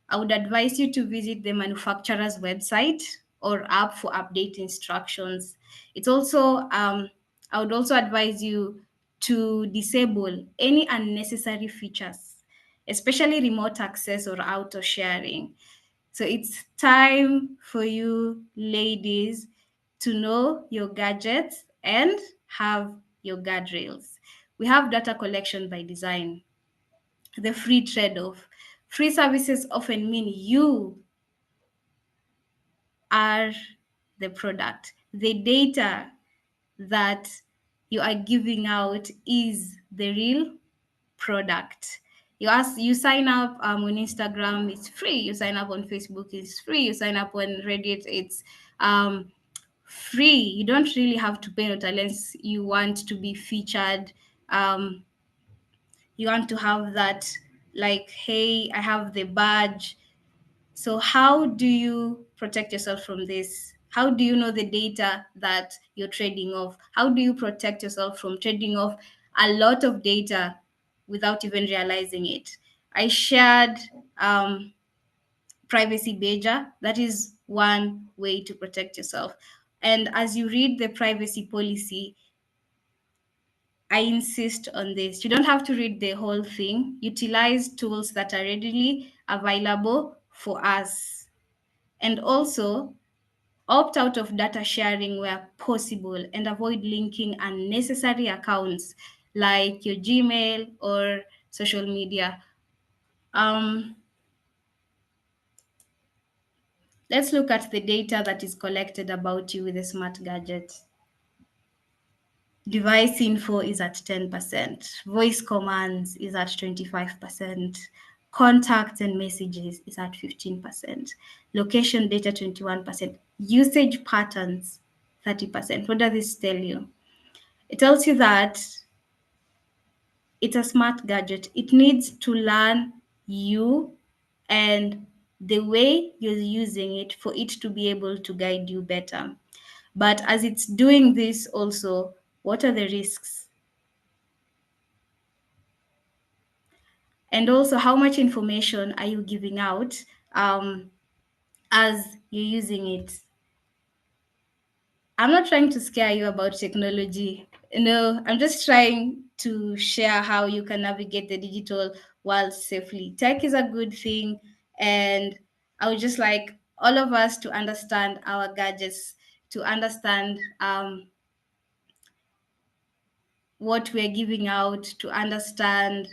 I would advise you to visit the manufacturer's website or app for update instructions. It's also, I would also advise you to disable any unnecessary features, especially remote access or auto sharing. So it's time for you, ladies, to know your gadgets and have your guardrails. We have data collection by design, the free trade off. Free services often mean you are the product. The data that you are giving out is the real product. You sign up on Instagram, it's free. You sign up on Facebook, it's free. You sign up on Reddit, it's free. You don't really have to pay it unless you want to be featured. You want to have that, like, hey, I have the badge. So how do you protect yourself from this? How do you know the data that you're trading off? How do you protect yourself from trading off a lot of data without even realizing it? I shared privacy badger. That is one way to protect yourself. And as you read the privacy policy, I insist on this. You don't have to read the whole thing. Utilize tools that are readily available for us. And also, opt out of data sharing where possible and avoid linking unnecessary accounts like your Gmail or social media. Um, let's look at the data that is collected about you with a smart gadget. Device info is at 10%. Voice commands is at 25%. Contacts and messages is at 15%. Location data, 21%. Usage patterns, 30%. What does this tell you? It tells you that it's a smart gadget. It needs to learn you and the way you're using it for it to be able to guide you better. But as it's doing this also, what are the risks? And also, how much information are you giving out as you're using it? I'm not trying to scare you about technology. No, I'm just trying to share how you can navigate the digital world safely. Tech is a good thing, and I would just like all of us to understand our gadgets, to understand what we're giving out, to understand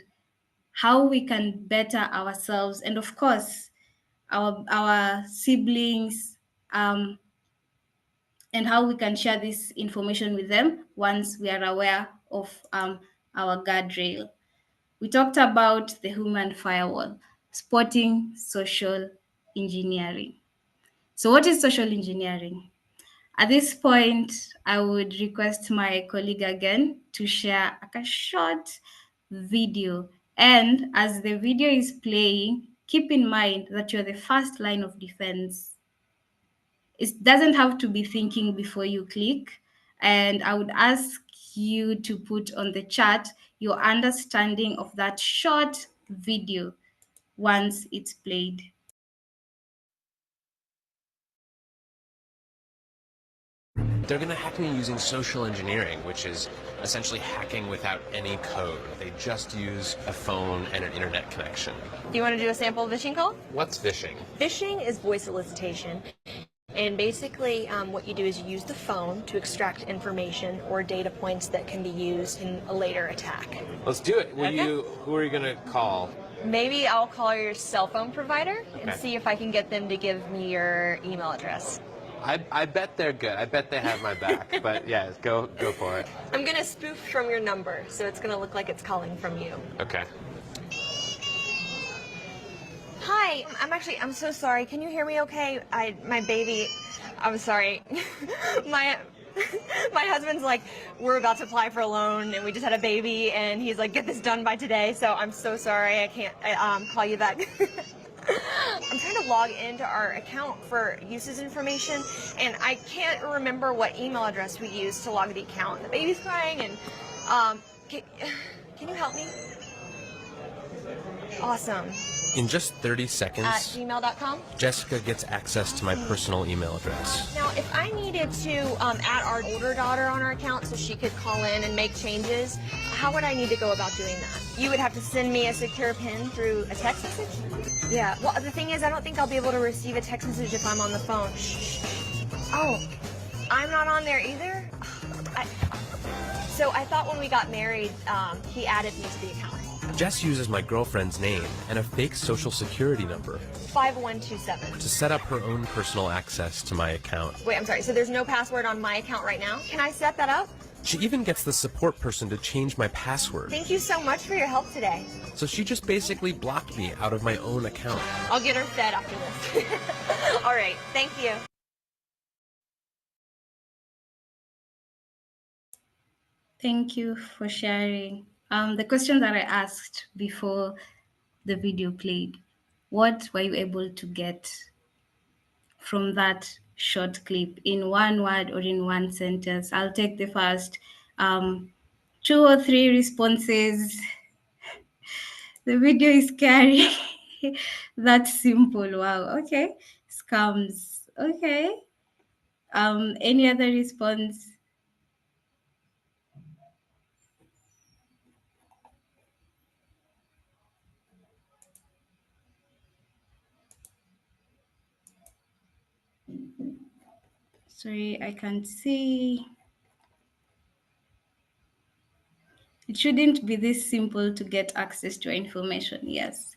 how we can better ourselves, and of course, our siblings, and how we can share this information with them once we are aware of our guardrail. We talked about the human firewall, spotting social engineering. So, what is social engineering? At this point, I would request my colleague again to share a short video. And as the video is playing, keep in mind that you're the first line of defense. It doesn't have to be thinking before you click. And I would ask you to put on the chat your understanding of that short video once it's played. They're going to hack me using social engineering, which is essentially hacking without any code. They just use a phone and an internet connection. Do you want to do a sample phishing call? What's phishing? Phishing is voice elicitation. And basically what you do is you use the phone to extract information or data points that can be used in a later attack. Let's do it. Okay. Who are you going to call? Maybe I'll call your cell phone provider and Okay. see if I can get them to give me your email address. I bet they're good. I bet they have my back. But yeah, go for it. I'm going to spoof from your number, so it's going to look like it's calling from you. Okay. Hi, I'm so sorry. Can you hear me okay? My baby, I'm sorry. my husband's like, we're about to apply for a loan and we just had a baby and he's like, get this done by today. So I'm so sorry. I can't call you back. I'm trying to log into our account for uses information and I can't remember what email address we used to log the account. The baby's crying and can you help me? Awesome. In just 30 seconds, At gmail.com. Jessica gets access to my personal email address. Now, if I needed to add our older daughter on our account so she could call in and make changes, how would I need to go about doing that? You would have to send me a secure PIN through a text message? Yeah, well, the thing is, I don't think I'll be able to receive a text message if I'm on the phone. Oh, I'm not on there either? So I thought when we got married, he added me to the account. Jess uses my girlfriend's name and a fake social security number 5127. to set up her own personal access to my account. Wait, I'm sorry, so there's no password on my account right now? Can I set that up? She even gets the support person to change my password. Thank you so much for your help today. So she just basically blocked me out of my own account. I'll get her fed after this. All right, thank you. Thank you for sharing. The question that I asked before the video played, what were you able to get from that short clip in one word or in one sentence? I'll take the first 2 or 3 responses. The video is scary. That's simple. Wow. Okay. Scams. Okay. Any other response? Sorry, I can't see. It shouldn't be this simple to get access to information. Yes.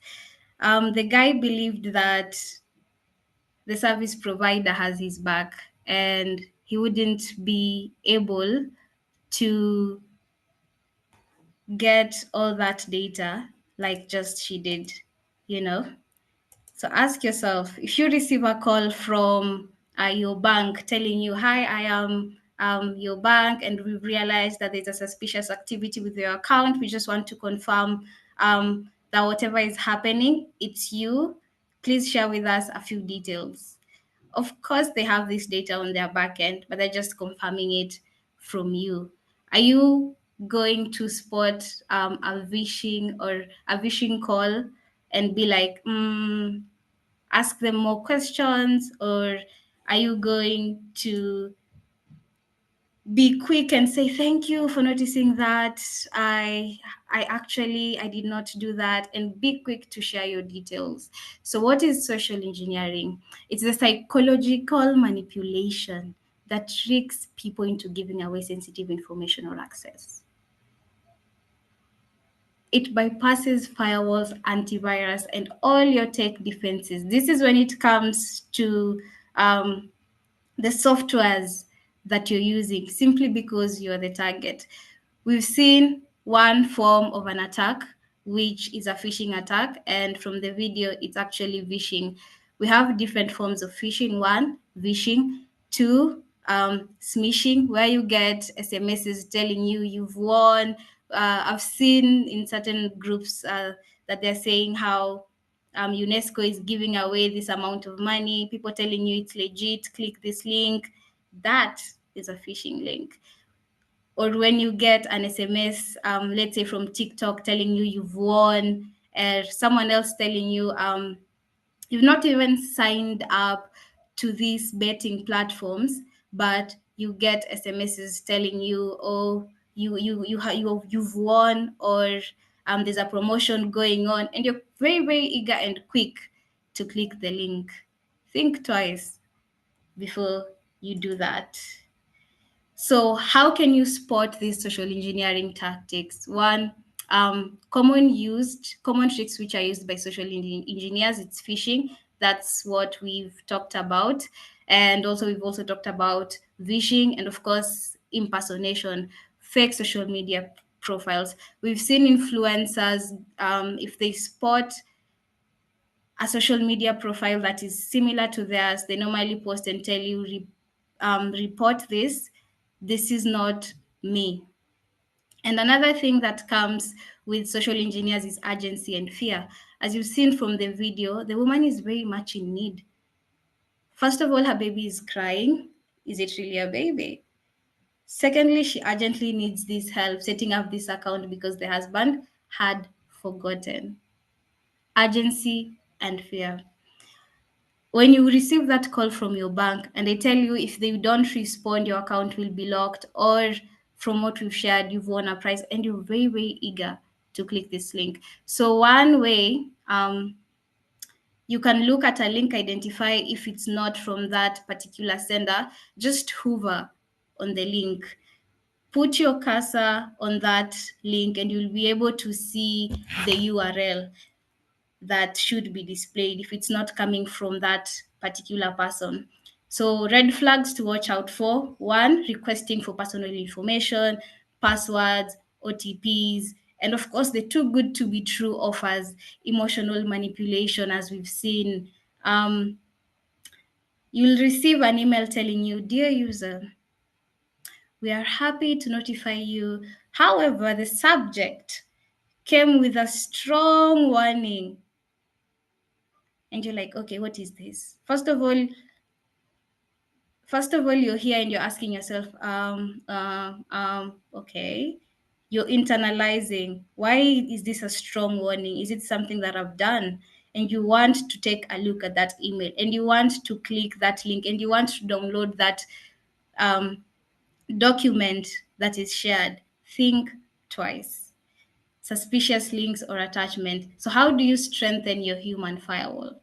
The guy believed that the service provider has his back and he wouldn't be able to get all that data like just she did, you know? So ask yourself, if you receive a call from your bank telling you, hi, I am your bank, and we realize that there's a suspicious activity with your account. We just want to confirm that whatever is happening, it's you. Please share with us a few details. Of course, they have this data on their back end, but they're just confirming it from you. Are you going to spot a phishing call and be like, ask them more questions, or are you going to be quick and say thank you for noticing that. I did not do that, and be quick to share your details. So what is social engineering? It's a psychological manipulation that tricks people into giving away sensitive information or access. It bypasses firewalls, antivirus, and all your tech defenses. This is when it comes to the softwares that you're using, simply because you're the target. We've seen one form of an attack, which is a phishing attack, and from the video, it's actually vishing. We have different forms of phishing. One, vishing. Two, smishing, where you get SMSs telling you you've won. I've seen in certain groups that they're saying how UNESCO is giving away this amount of money, people telling you it's legit, click this link. That is a phishing link. Or when you get an SMS, let's say from TikTok, telling you you've won, or someone else telling you you've not even signed up to these betting platforms, but you get SMSs telling you, oh, you've won, or there's a promotion going on, and you're very, very eager and quick to click the link. Think twice before you do that. So how can you spot these social engineering tactics? One, common tricks which are used by social engineers, it's phishing. That's what we've talked about. And also we've also talked about vishing, and of course impersonation, fake social media profiles. We've seen influencers, if they spot a social media profile that is similar to theirs, they normally post and tell you, report this. This is not me. And another thing that comes with social engineers is urgency and fear. As you've seen from the video, the woman is very much in need. First of all, her baby is crying. Is it really a baby? Secondly, she urgently needs this help setting up this account because the husband had forgotten. Urgency and fear. When you receive that call from your bank and they tell you if they don't respond, your account will be locked, or from what we've shared, you've won a prize, and you're very, very eager to click this link. So one way, you can look at a link, identify if it's not from that particular sender, just hover on the link. Put your cursor on that link and you'll be able to see the URL that should be displayed if it's not coming from that particular person. So red flags to watch out for: one, requesting for personal information, passwords, OTPs, and of course the too good to be true offers, emotional manipulation, as we've seen. You'll receive an email telling you, dear user, we are happy to notify you. However, the subject came with a strong warning. And you're like, okay, what is this? First of all, you're here and you're asking yourself, okay, you're internalizing. Why is this a strong warning? Is it something that I've done? And you want to take a look at that email, and you want to click that link, and you want to download that document that is shared. Think twice. Suspicious links or attachment. So how do you strengthen your human firewall?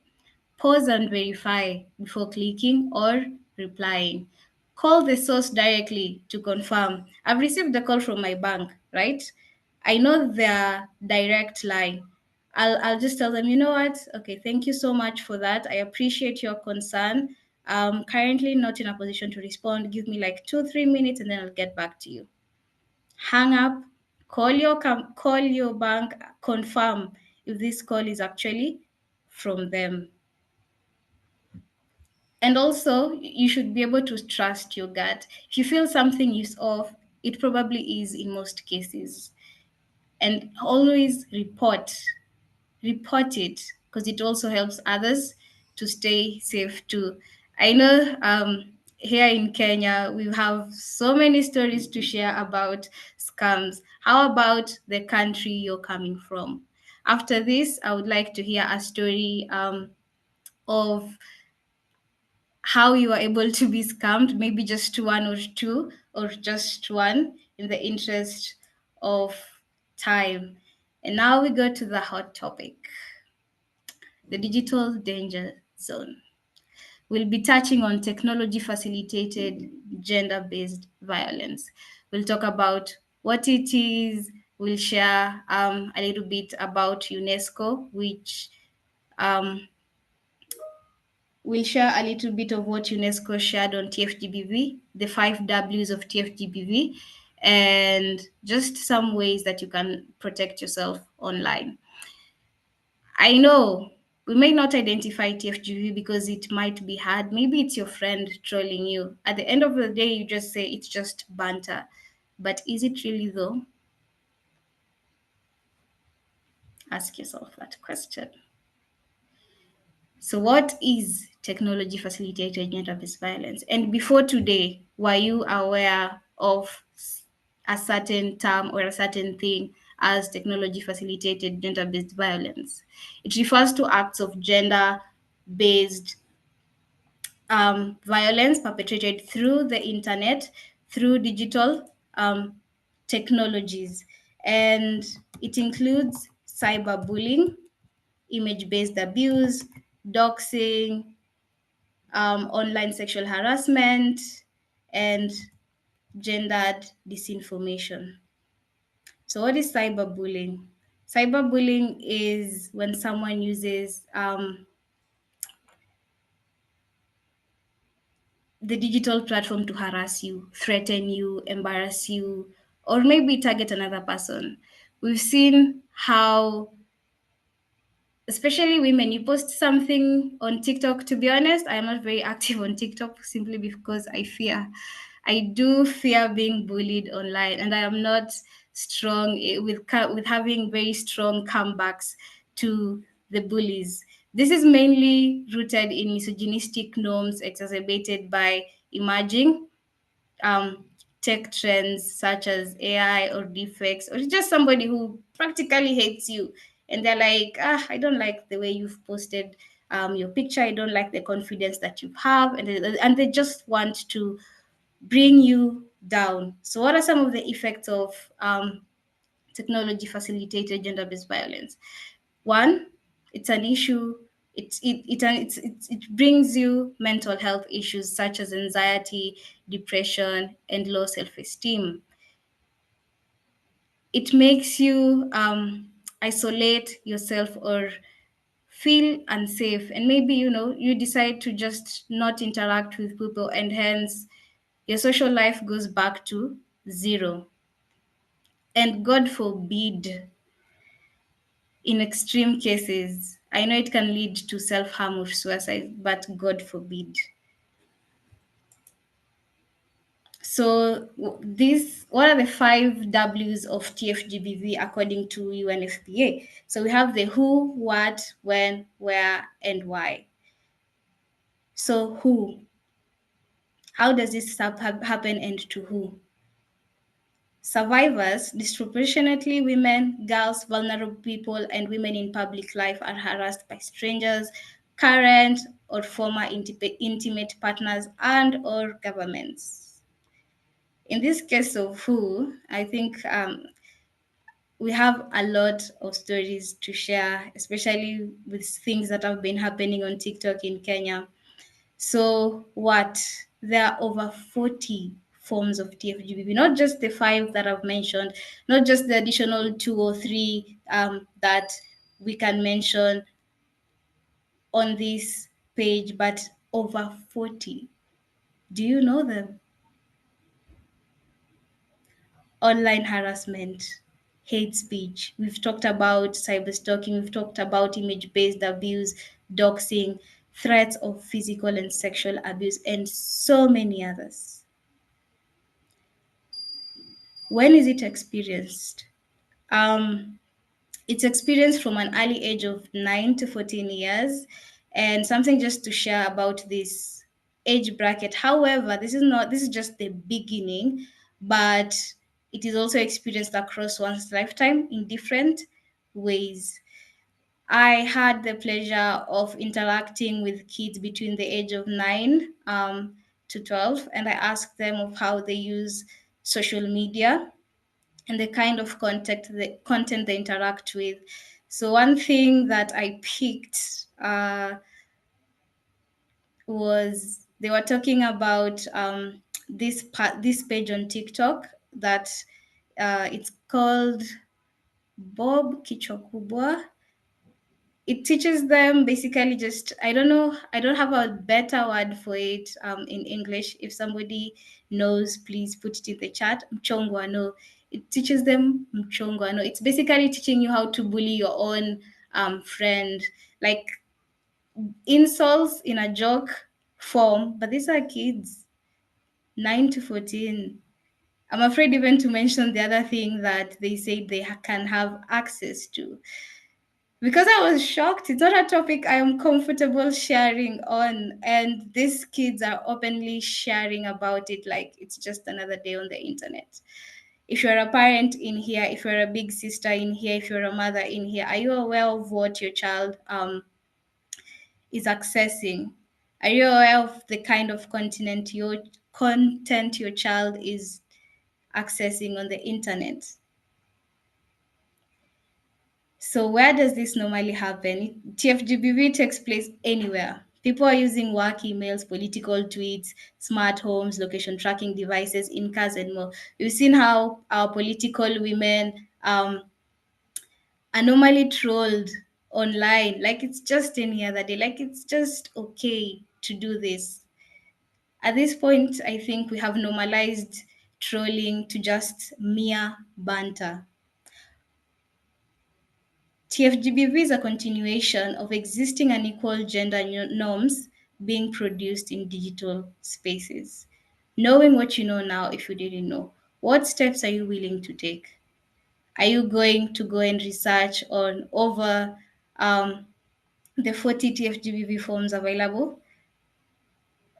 Pause and verify before clicking or replying. Call the source directly to confirm. I've received a call from my bank, right? I know their direct line. I'll just tell them, you know what? Okay, thank you so much for that. I appreciate your concern. Currently not in a position to respond. Give me like 2-3 minutes and then I'll get back to you. Hang up, call your bank, confirm if this call is actually from them. And also, you should be able to trust your gut. If you feel something is off, it probably is in most cases. And always report it, because it also helps others to stay safe too. I know here in Kenya, we have so many stories to share about scams. How about the country you're coming from? After this, I would like to hear a story of how you are able to be scammed, maybe just one or two, or just one, in the interest of time. And now we go to the hot topic, the digital danger zone. We'll be touching on technology facilitated gender based violence. We'll talk about what it is, we'll share a little bit about UNESCO, which um, we'll share a little bit of what UNESCO shared on TFGBV, the 5 Ws of TFGBV, and just some ways that you can protect yourself online. I know we may not identify TFGV because it might be hard. Maybe it's your friend trolling you. At the end of the day, you just say it's just banter. But is it really though? Ask yourself that question. So, what is technology facilitated gender based violence? And before today, were you aware of a certain term or a certain thing as technology facilitated gender based violence? It refers to acts of gender based violence perpetrated through the internet, through digital technologies. And it includes cyberbullying, image based abuse, doxing, online sexual harassment, and gendered disinformation. So, what is cyberbullying? Cyberbullying is when someone uses the digital platform to harass you, threaten you, embarrass you, or maybe target another person. We've seen how, especially women, you post something on TikTok. To be honest, I am not very active on TikTok simply because I do fear being bullied online, and I am not strong with having very strong comebacks to the bullies. This is mainly rooted in misogynistic norms exacerbated by emerging um, tech trends such as AI or deepfakes, or just somebody who practically hates you. And they're like, I don't like the way you've posted your picture. I don't like the confidence that you have. And they just want to bring you down. So, what are some of the effects of technology facilitated gender based violence? One, it's an issue. It brings you mental health issues such as anxiety, depression, and low self esteem. It makes you isolate yourself or feel unsafe, and maybe you decide to just not interact with people, and hence your social life goes back to zero. And God forbid, in extreme cases, I know it can lead to self harm or suicide, but God forbid. So, what are the 5 Ws of TFGBV according to UNFPA? So, we have the who, what, when, where, and why. So, who? How does this happen, and to who? Survivors, disproportionately women, girls, vulnerable people, and women in public life, are harassed by strangers, current or former intimate partners, and/or governments. In this case of who, I think we have a lot of stories to share, especially with things that have been happening on TikTok in Kenya. So what? There are over 40 forms of TFGBV, not just the 5 that I've mentioned, not just the additional 2 or 3 that we can mention on this page, but over 40. Do you know them? Online harassment, hate speech. We've talked about cyberstalking. We've talked about image-based abuse, doxing, threats of physical and sexual abuse, and so many others. When is it experienced? It's experienced from an early age of 9 to 14 years. And something just to share about this age bracket. However, this is just the beginning, but it is also experienced across one's lifetime in different ways. I had the pleasure of interacting with kids between the age of 9 to 12, and I asked them of how they use social media and the kind of content they interact with. So one thing that I picked was they were talking about this page on TikTok that it's called Bob Kichwa. It teaches them basically just, I don't know, I don't have a better word for it in English. If somebody knows, please put it in the chat. Mchongwano. It teaches them mchongwano. It's basically teaching you how to bully your own friend, like insults in a joke form. But these are kids, 9 to 14. I'm afraid even to mention the other thing that they say they can have access to, because I was shocked. It's not a topic I am comfortable sharing on, and these kids are openly sharing about it like it's just another day on the internet. If you're a parent in here, if you're a big sister in here, if you're a mother in here, are you aware of what your child is accessing? Are you aware of the kind of content your child is accessing on the internet? So where does this normally happen? TFGBV takes place anywhere. People are using work emails, political tweets, smart homes, location tracking devices, in cars, and more. We've seen how our political women are normally trolled online. Like it's just any other day. Like it's just okay to do this. At this point, I think we have normalized trolling to just mere banter. TFGBV is a continuation of existing unequal gender norms being produced in digital spaces. Knowing what you know now, if you didn't know, what steps are you willing to take? Are you going to go and research on over the 40 TFGBV forms available?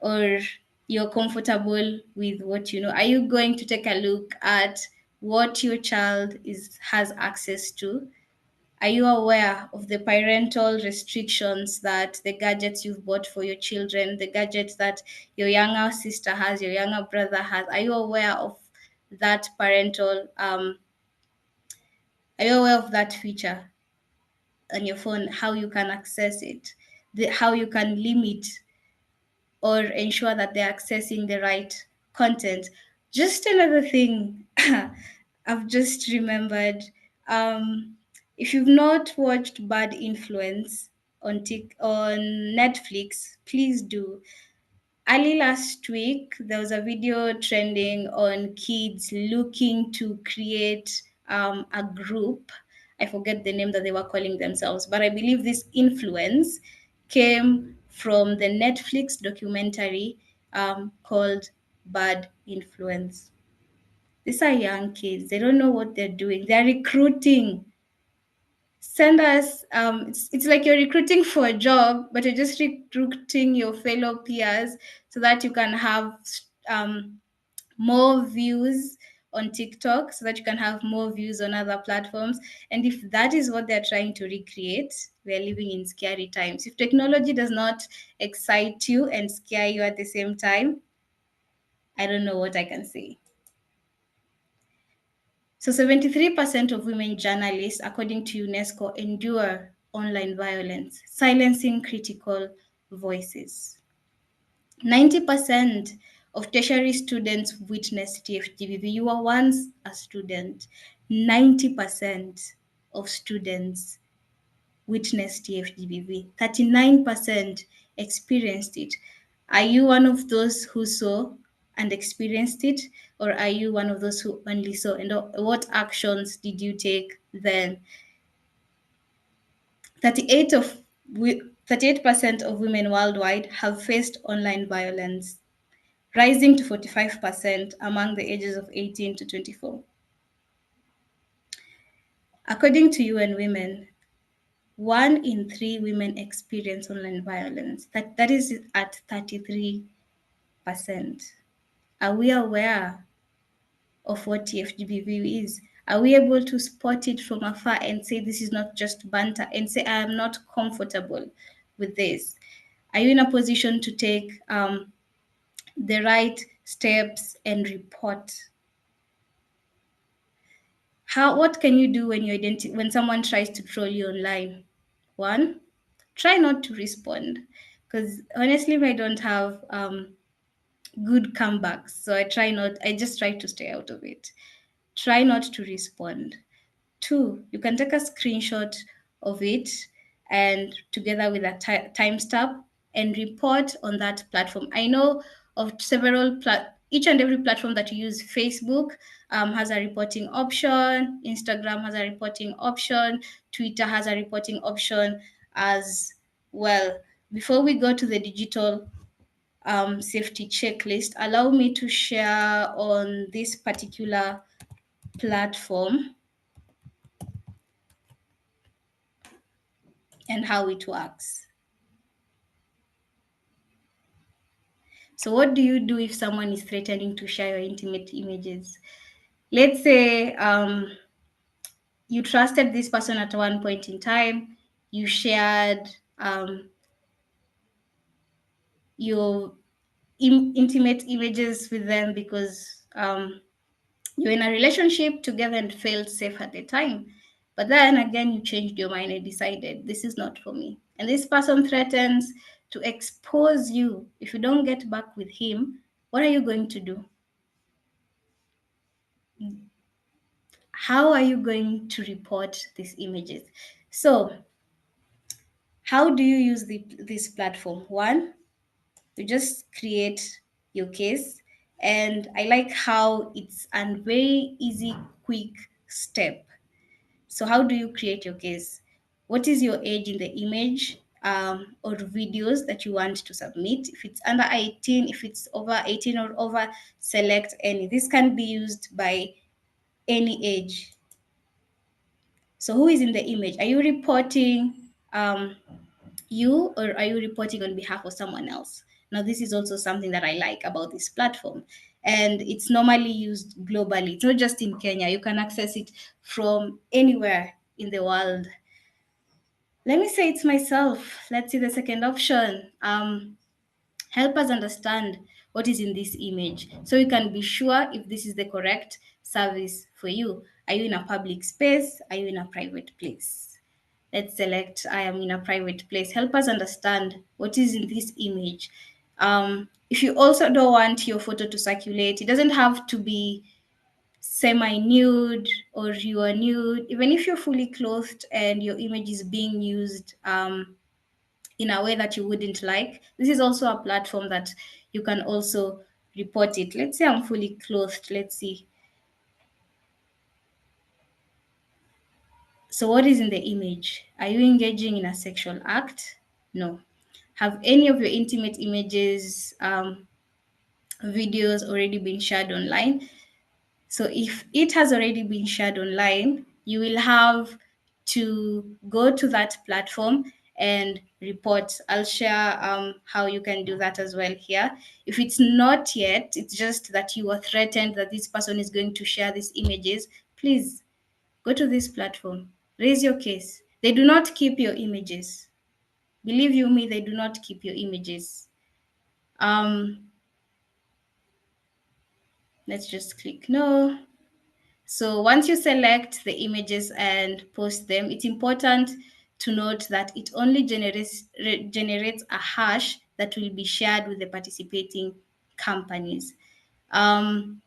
Or you're comfortable with what you know? Are you going to take a look at what your child has access to? Are you aware of the parental restrictions that the gadgets you've bought for your children, the gadgets that your younger sister has, your younger brother has? Are you aware of that parental, are you aware of that feature on your phone, how you can access it, how you can limit or ensure that they're accessing the right content? Just another thing I've just remembered. If you've not watched Bad Influence on Netflix, please do. Early last week, there was a video trending on kids looking to create a group. I forget the name that they were calling themselves, but I believe this influence came from the Netflix documentary called Bad Influence. These are young kids. They don't know what they're doing. They're recruiting. Send us, it's like you're recruiting for a job, but you're just recruiting your fellow peers so that you can have more views on TikTok, so that you can have more views on other platforms. And if that is what they're trying to recreate, we're living in scary times. If technology does not excite you and scare you at the same time, I don't know what I can say. So 73% of women journalists, according to UNESCO, endure online violence, silencing critical voices. 90% of tertiary students witness TFGBV. You were once a student. 90% of students witnessed TFGBV. 39% experienced it. Are you one of those who saw and experienced it, or are you one of those who only saw? And what actions did you take then? 38% of women worldwide have faced online violence, rising to 45% among the ages of 18 to 24. According to UN Women, 1 in 3 women experience online violence. That is at 33%. Are we aware of what TFGBV is? Are we able to spot it from afar and say this is not just banter, and say I am not comfortable with this? Are you in a position to take the right steps and report? What can you do when when someone tries to troll you online? One, try not to respond, because honestly, I don't have good comebacks, so I just try to stay out of it. Try not to respond. Two, you can take a screenshot of it and together with a timestamp and report on that platform. I know of several each and every platform that you use. Facebook has a reporting option, Instagram has a reporting option, Twitter has a reporting option as well. Before we go to the digital safety checklist, allow me to share on this particular platform and how it works. So what do you do if someone is threatening to share your intimate images? Let's say you trusted this person at one point in time, you shared your intimate images with them because you're in a relationship together and felt safe at the time. But then again, you changed your mind and decided this is not for me. And this person threatens to expose you. If you don't get back with him, what are you going to do? How are you going to report these images? So, how do you use this platform? One, you just create your case, and I like how it's a very easy, quick step. So how do you create your case? What is your age in the image or videos that you want to submit? If it's under 18, if it's over 18 or over, select any. This can be used by any age. So who is in the image? Are you reporting you, or are you reporting on behalf of someone else? Now, this is also something that I like about this platform. And it's normally used globally. It's not just in Kenya. You can access it from anywhere in the world. Let me say it's myself. Let's see the second option. Help us understand what is in this image so you can be sure if this is the correct service for you. Are you in a public space? Are you in a private place? Let's select I am in a private place. Help us understand what is in this image. If you also don't want your photo to circulate, it doesn't have to be semi-nude or you are nude. Even if you're fully clothed and your image is being used in a way that you wouldn't like, this is also a platform that you can also report it. Let's say I'm fully clothed. Let's see. So what is in the image? Are you engaging in a sexual act? No. Have any of your intimate images, videos already been shared online? So if it has already been shared online, you will have to go to that platform and report. I'll share how you can do that as well here. If it's not yet, it's just that you are threatened that this person is going to share these images, please go to this platform, raise your case. They do not keep your images. Believe you me, they do not keep your images. Let's just click no. So once you select the images and post them, it's important to note that it only generates a hash that will be shared with the participating companies. And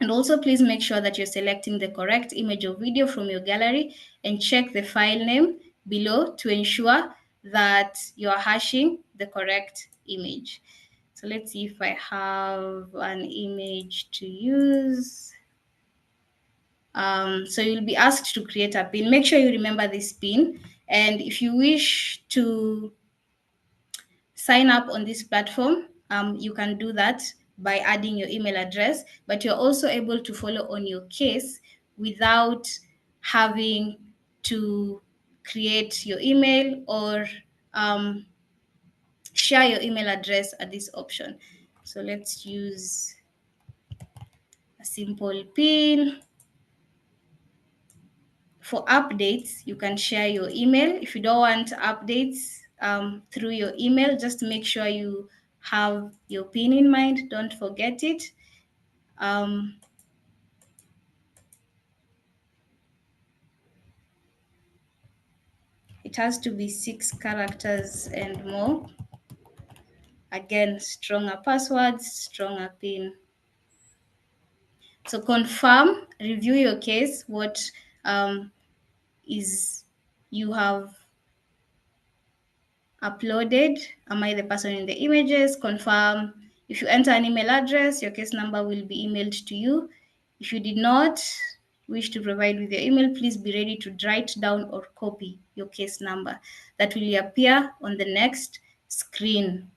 also please make sure that you're selecting the correct image or video from your gallery and check the file name below to ensure that you're hashing the correct image. So let's see if I have an image to use. So you'll be asked to create a pin. Make sure you remember this pin. And if you wish to sign up on this platform, you can do that by adding your email address, but you're also able to follow on your case without having to create your email or share your email address at this option. So let's use a simple pin. For updates, you can share your email. If you don't want updates through your email, just make sure you have your PIN in mind. Don't forget it. It has to be 6 characters and more. Again, stronger passwords, stronger PIN. So confirm, review your case, what is you have uploaded. Am I the person in the images? Confirm. If you enter an email address, your case number will be emailed to you. If you did not wish to provide with your email, please be ready to write down or copy your case number. That will appear on the next screen.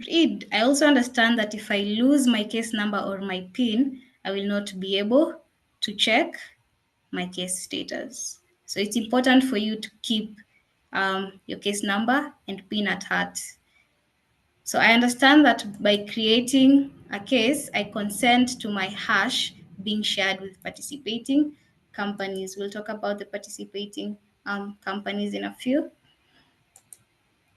Read. I also understand that if I lose my case number or my PIN, I will not be able to check my case status. So it's important for you to keep your case number and PIN at heart. So I understand that by creating a case, I consent to my hash being shared with participating companies. We'll talk about the participating companies in a few.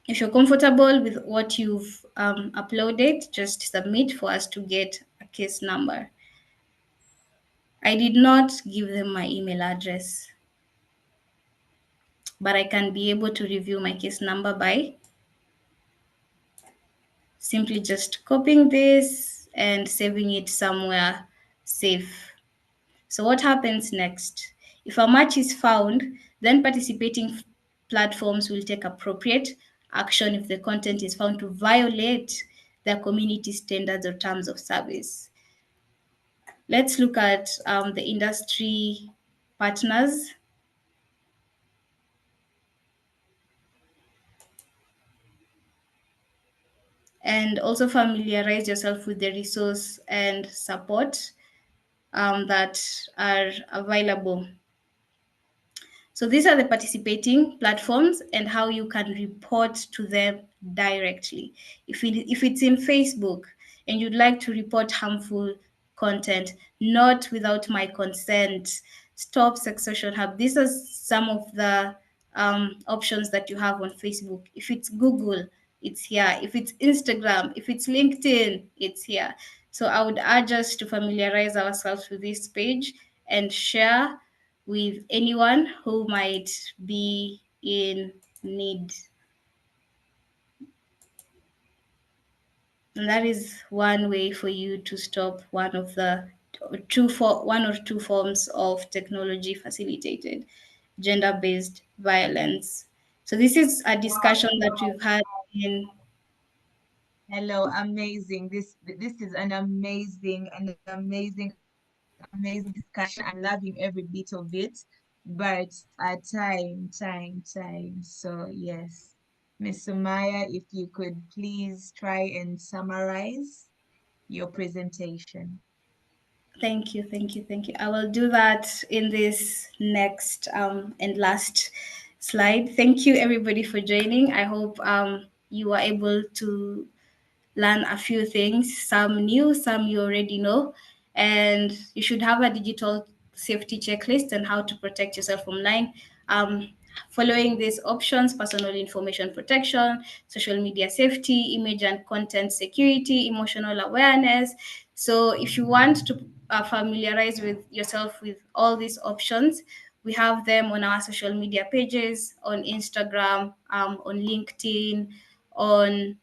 If you're comfortable with what you've uploaded, just submit for us to get a case number. I did not give them my email address, but I can be able to review my case number by simply just copying this and saving it somewhere safe. So what happens next? If a match is found, then participating platforms will take appropriate action if the content is found to violate their community standards or terms of service. Let's look at the industry partners. And also familiarize yourself with the resource and support that are available. So these are the participating platforms and how you can report to them directly. If it's in Facebook and you'd like to report harmful content, not without my consent, stop Sex Social Hub. These are some of the options that you have on Facebook. If it's Google, it's here. If it's Instagram, if it's LinkedIn, it's here. So I would urge us to familiarize ourselves with this page and share with anyone who might be in need. And that is one way for you to stop one or two forms of technology facilitated gender-based violence. So this is a discussion that we've had in. Hello, amazing. This is an amazing discussion. I'm loving every bit of it. But time. So yes, Miss Sumaya, if you could please try and summarize your presentation. Thank you. I will do that in this next and last slide. Thank you everybody for joining. I hope you were able to learn a few things, some new, some you already know. And you should have a digital safety checklist on how to protect yourself online. Following these options: personal information protection, social media safety, image and content security, emotional awareness. So if you want to familiarize with yourself with all these options, we have them on our social media pages, on Instagram, on LinkedIn, on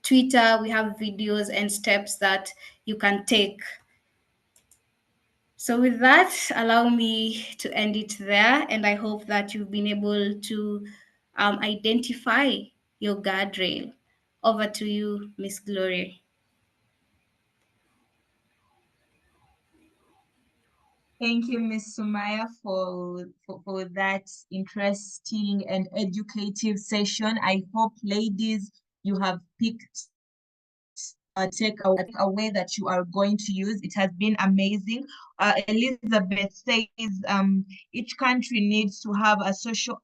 Twitter. We have videos and steps that you can take. So with that, allow me to end it there. And I hope that you've been able to identify your guardrail. Over to you, Miss Glory. Thank you, Miss Sumaya, for that interesting and educative session. I hope, ladies, you have picked a takeaway that you are going to use. It has been amazing. Elizabeth says each country needs to have a social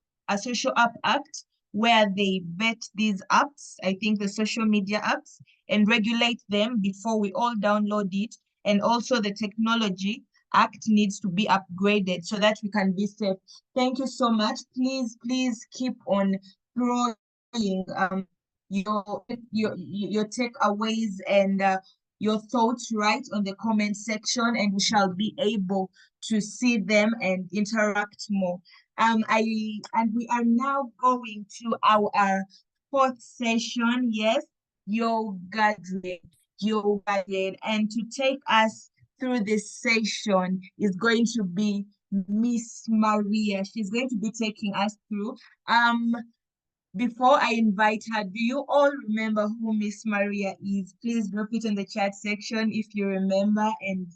app act where they vet these apps, I think the social media apps, and regulate them before we all download it. And also the technology act needs to be upgraded so that we can be safe. Thank you so much. Please keep on throwing your takeaways and your thoughts right on the comment section, and we shall be able to see them and interact more. And we are now going to our fourth session. Yes, yoga drill, yoga drill, and to take us through this session is going to be Miss Maria. She's going to be taking us through. Before I invite her, do you all remember who Miss Maria is? Please drop it in the chat section if you remember. And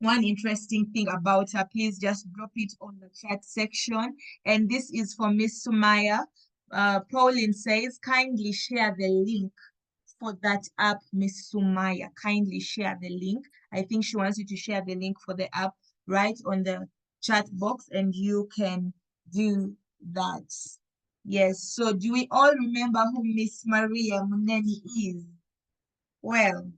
one interesting thing about her, please just drop it on the chat section. And this is for Miss Sumaya. Pauline says, kindly share the link for that app, Miss Sumaya. Kindly share the link. I think she wants you to share the link for the app right on the chat box, and you can do that. Yes, so do we all remember who Miss Maria Muneni is? Well,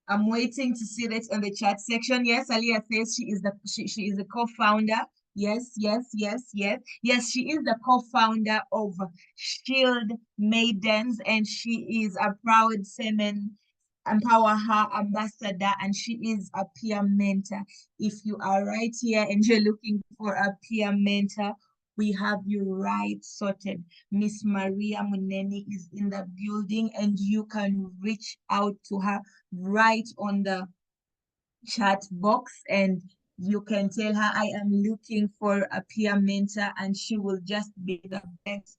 I'm waiting to see that on the chat section. Yes, Alia says she is the co-founder. Yes. Yes, she is the co-founder of Shield Maidens, and she is a proud Semen Empower Her ambassador, and she is a peer mentor. If you are right here and you're looking for a peer mentor, we have you right sorted. Miss Maria Muneni is in the building, and you can reach out to her right on the chat box, and you can tell her, I am looking for a peer mentor, and she will just be the best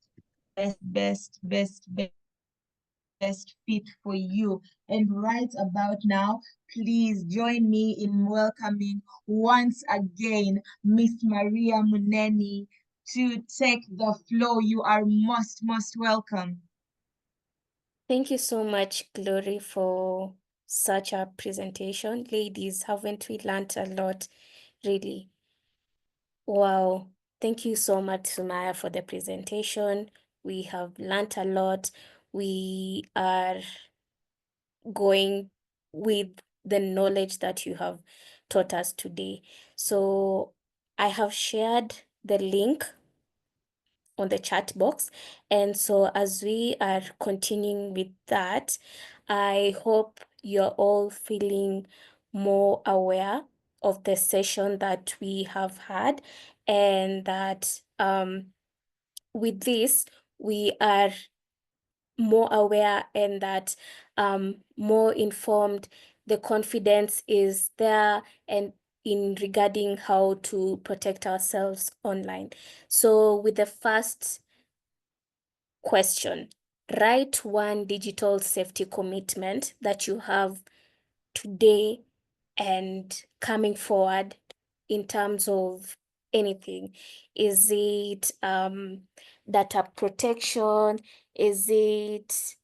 fit for you. And right about now, please join me in welcoming once again Miss Maria Muneni to take the floor. You are most welcome. Thank you so much, Glory, for such a presentation. Ladies, haven't we learned a lot, really? Wow. Thank you so much, Sumaya, for the presentation. We have learned a lot. We are going with the knowledge that you have taught us today. So I have shared the link on the chat box. And so as we are continuing with that, I hope you're all feeling more aware of the session that we have had, and that with this, we are more aware, and that more informed. The confidence is there, and in regarding how to protect ourselves online. So with the first question, write one digital safety commitment that you have today and coming forward in terms of anything. Is it data protection? Is it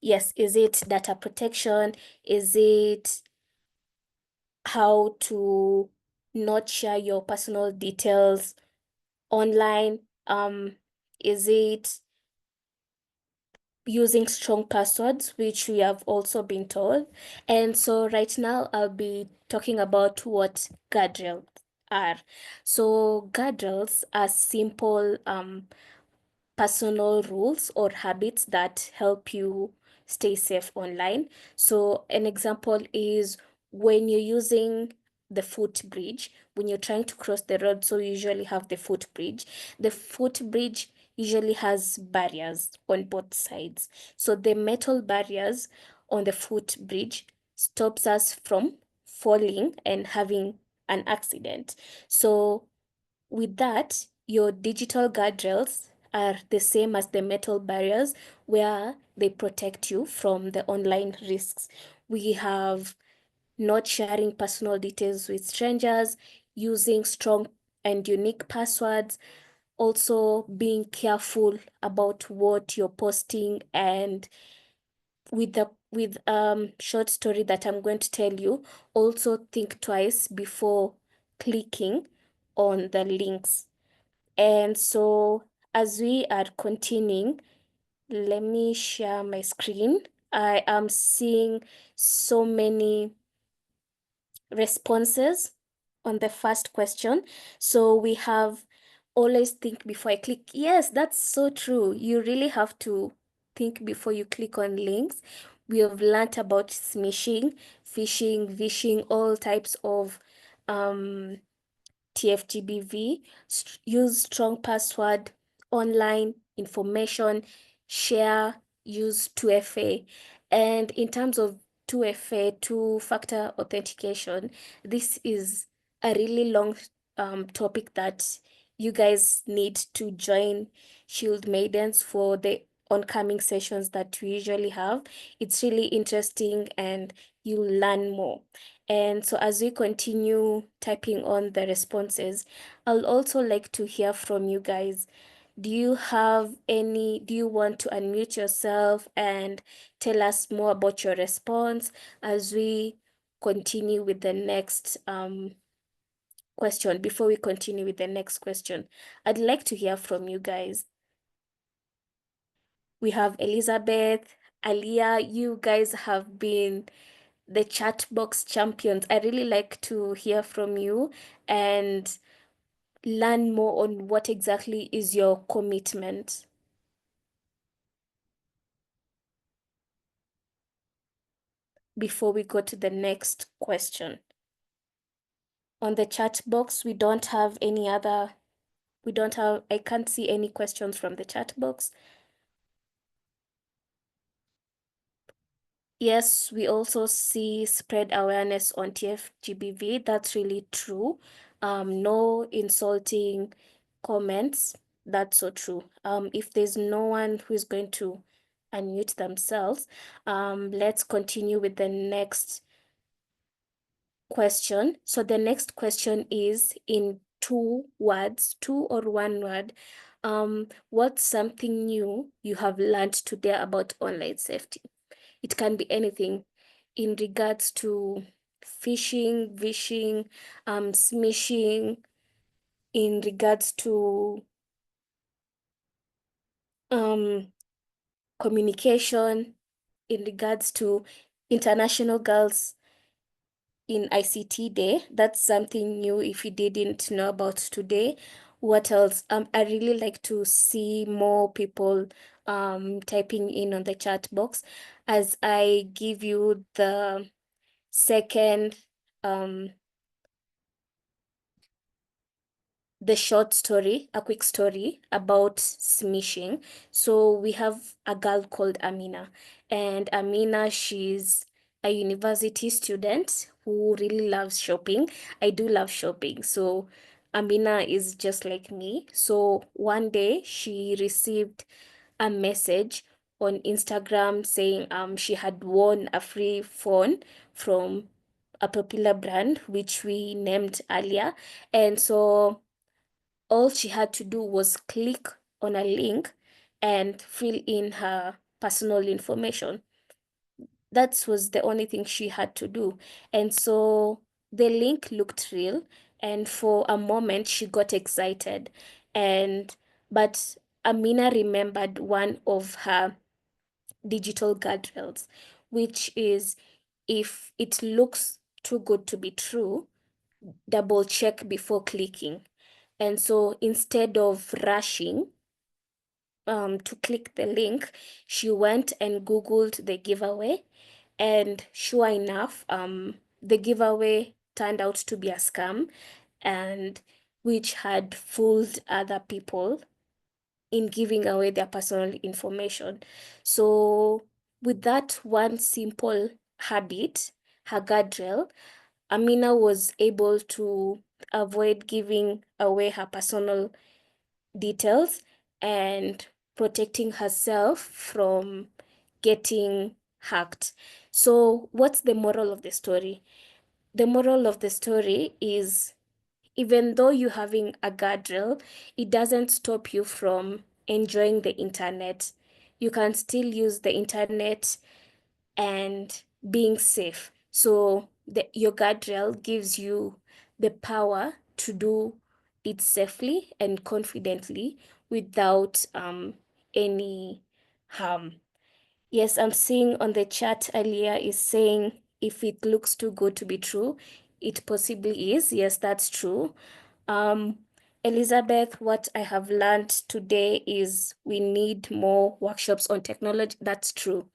data protection? Is it how to not share your personal details online? Is it using strong passwords, which we have also been told? And so right now I'll be talking about what guardrails are. So guardrails are simple personal rules or habits that help you stay safe online. So an example is when you're using the footbridge, when you're trying to cross the road, so you usually have the footbridge. The footbridge usually has barriers on both sides. So the metal barriers on the footbridge stops us from falling and having an accident. So with that, your digital guardrails are the same as the metal barriers, where they protect you from the online risks. We have not sharing personal details with strangers, using strong and unique passwords, also being careful about what you're posting, and with short story that I'm going to tell you, also think twice before clicking on the links. And so as we are continuing, let me share my screen I am seeing so many responses on the first question. So we have always think before I click. Yes, that's so true. You really have to think before you click on links. We have learned about smishing, phishing, vishing, all types of TFTBV, use strong password, online information, share, use 2FA. And in terms of 2FA, two-factor authentication, this is a really long topic that you guys need to join Shield Maidens for the oncoming sessions that we usually have. It's really interesting and you'll learn more. And so as we continue typing on the responses, I'll also like to hear from you guys. Do you want to unmute yourself and tell us more about your response as we continue with the next question? Before we continue with the next question, I'd like to hear from you guys. We have Elizabeth, Alia, you guys have been the chat box champions. I really like to hear from you and learn more on what exactly is your commitment. Before we go to the next question. On the chat box, I can't see any questions from the chat box. Yes, we also see spread awareness on TFGBV. That's really true. No insulting comments. That's so true. If there's no one who is going to unmute themselves, let's continue with the next question. So the next question is in 2 words, 2 or 1 word. What's something new you have learned today about online safety? It can be anything in regards to phishing, vishing, smishing, in regards to communication, in regards to International Girls in ICT Day. That's something new if you didn't know about today. What else? I really like to see more people typing in on the chat box as I give you the second the short story, a quick story about smishing. So we have a girl called Amina, and Amina, she's a university student who really loves shopping. I do love shopping, so Amina is just like me. So one day she received a message on Instagram saying she had won a free phone from a popular brand which we named earlier. And so all she had to do was click on a link and fill in her personal information. That was the only thing she had to do. And so the link looked real, and for a moment she got excited. But Amina remembered one of her digital guardrails, which is if it looks too good to be true, double check before clicking. And so instead of rushing to click the link, she went and Googled the giveaway. And sure enough, the giveaway turned out to be a scam, and which had fooled other people in giving away their personal information. So with that one simple habit, her guardrail, Amina was able to avoid giving away her personal details and protecting herself from getting hacked. So what's the moral of the story? The moral of the story is even though you're having a guardrail, it doesn't stop you from enjoying the internet. You can still use the internet and being safe. So your guardrail gives you the power to do it safely and confidently without any harm. Yes, I'm seeing on the chat earlier is saying if it looks too good to be true, it possibly is. Yes, that's true. Elizabeth, what I have learned today is we need more workshops on technology. That's true.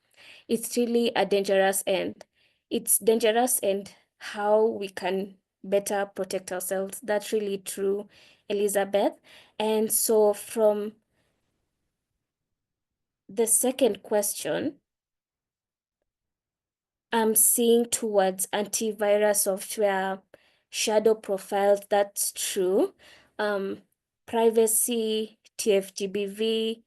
It's really a dangerous end. It's dangerous and how we can better protect ourselves. That's really true, Elizabeth. And so from the second question, I'm seeing towards antivirus software, shadow profiles, that's true. Privacy, TFGBV,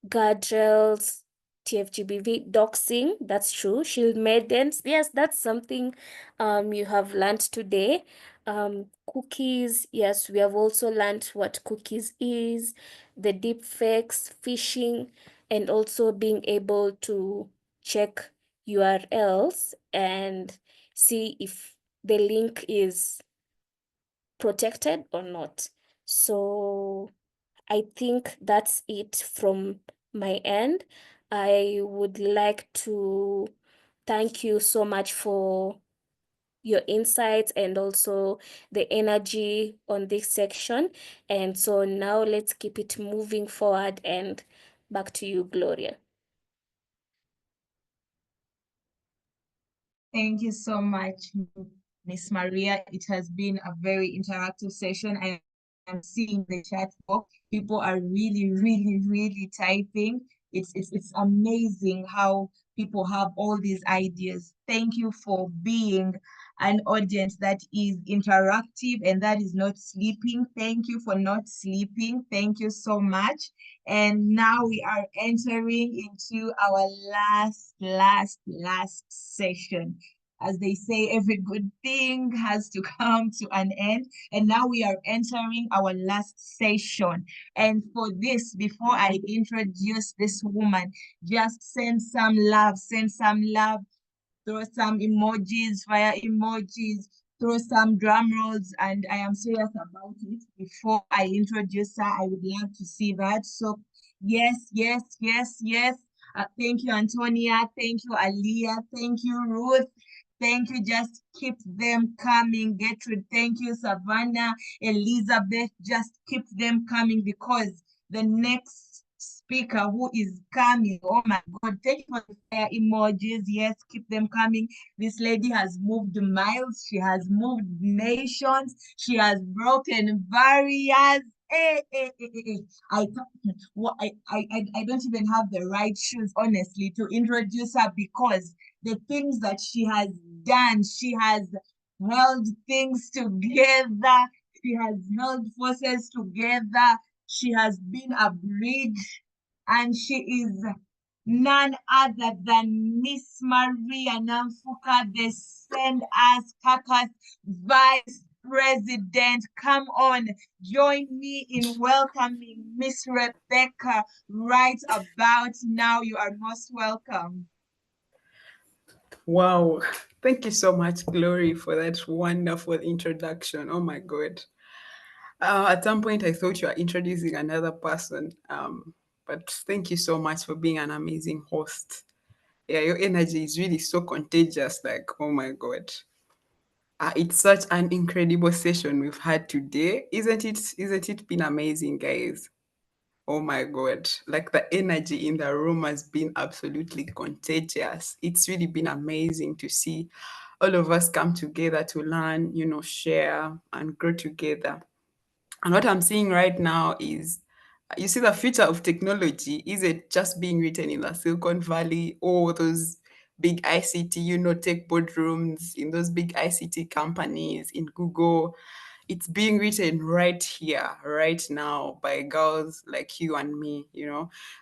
guardrails, TFGBV, doxing, that's true. Shield maidens, yes, that's something you have learned today. Cookies, yes, we have also learned what cookies is, the deep fakes, phishing, and also being able to check URLs and see if the link is protected or not. So I think that's it from my end. I would like to thank you so much for your insights and also the energy on this section. And so now let's keep it moving forward, and back to you, Gloria. Thank you so much, Miss Maria. It has been a very interactive session. I am seeing the chat box. People are really, really, really typing. It's amazing how people have all these ideas. Thank you for being an audience that is interactive and that is not sleeping. Thank you for not sleeping. Thank you so much. And now we are entering into our last session. As they say, every good thing has to come to an end. And now we are entering our last session. And for this, before I introduce this woman, just send some love, throw some emojis, fire emojis, throw some drum rolls, and I am serious about it. Before I introduce her, I would love to see that. So yes, yes, yes, yes. Thank you, Antonia. Thank you, Aliyah. Thank you, Ruth. Thank you. Just keep them coming. Gertrude, thank you. Savannah, Elizabeth, just keep them coming because the next speaker who is coming, oh my God, thank you for the fire emojis. Yes, keep them coming. This lady has moved miles. She has moved nations. She has broken barriers. I, I don't even have the right shoes, honestly, to introduce her because the things that she has done, she has held things together. She has held forces together. She has been a bridge, and she is none other than Miss Maria Namfuka, the Send Us Caucus Vice President. Come on, join me in welcoming Miss Rebecca right about now. You are most welcome. Wow. Thank you so much, Glory, for that wonderful introduction. Oh my God. At some point, I thought you were introducing another person. But thank you so much for being an amazing host. Yeah, your energy is really so contagious. Like, oh my God. It's such an incredible session we've had today. Isn't it? Isn't it been amazing, guys? Oh my God. Like the energy in the room has been absolutely contagious. It's really been amazing to see all of us come together to learn, share and grow together. And what I'm seeing right now is, you see, the future of technology is it just being written in the Silicon Valley or those big ICT, tech boardrooms in those big ICT companies in Google. It's being written right here, right now, by girls like you and me,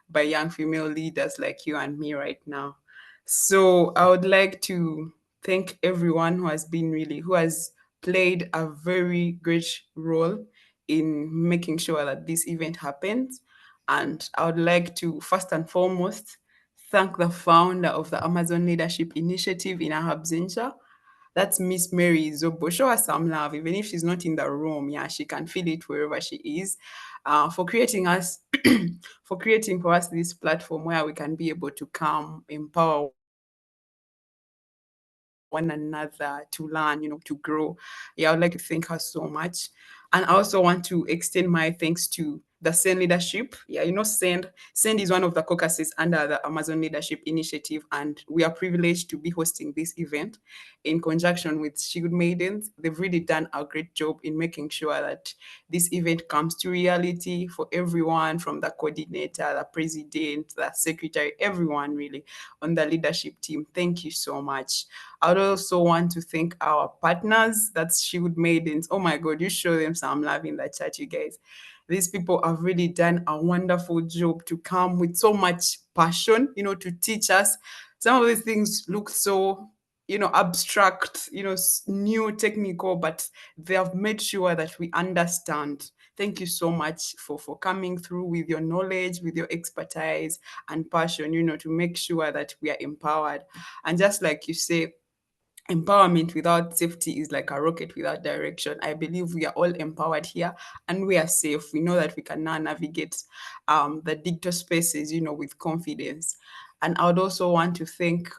by young female leaders like you and me right now. So I would like to thank everyone who has played a very great role in making sure that this event happens. And I would like to first and foremost thank the founder of the Amazon Leadership Initiative in Ahabzincha, That's Miss Mary Zobo. Show her some love, even if she's not in the room. Yeah, she can feel it wherever she is. For creating us, for creating for us this platform where we can be able to come, empower one another, to learn, to grow. Yeah, I would like to thank her so much. And I also want to extend my thanks to the SEND leadership. Yeah, SEND is one of the caucuses under the Amazon Leadership Initiative, and we are privileged to be hosting this event in conjunction with Shield Maidens. They've really done a great job in making sure that this event comes to reality for everyone, from the coordinator, the president, the secretary, everyone really on the leadership team. Thank you so much. I would also want to thank our partners, that's Shield Maidens. Oh my God, you show them some love in the chat, you guys. These people have really done a wonderful job to come with so much passion, to teach us. Some of these things look so, abstract, new, technical, but they have made sure that we understand. Thank you so much for coming through with your knowledge, with your expertise and passion, to make sure that we are empowered. And just like you say, empowerment without safety is like a rocket without direction. I believe we are all empowered here and we are safe. We know that we can now navigate the digital spaces, with confidence. And I would also want to thank,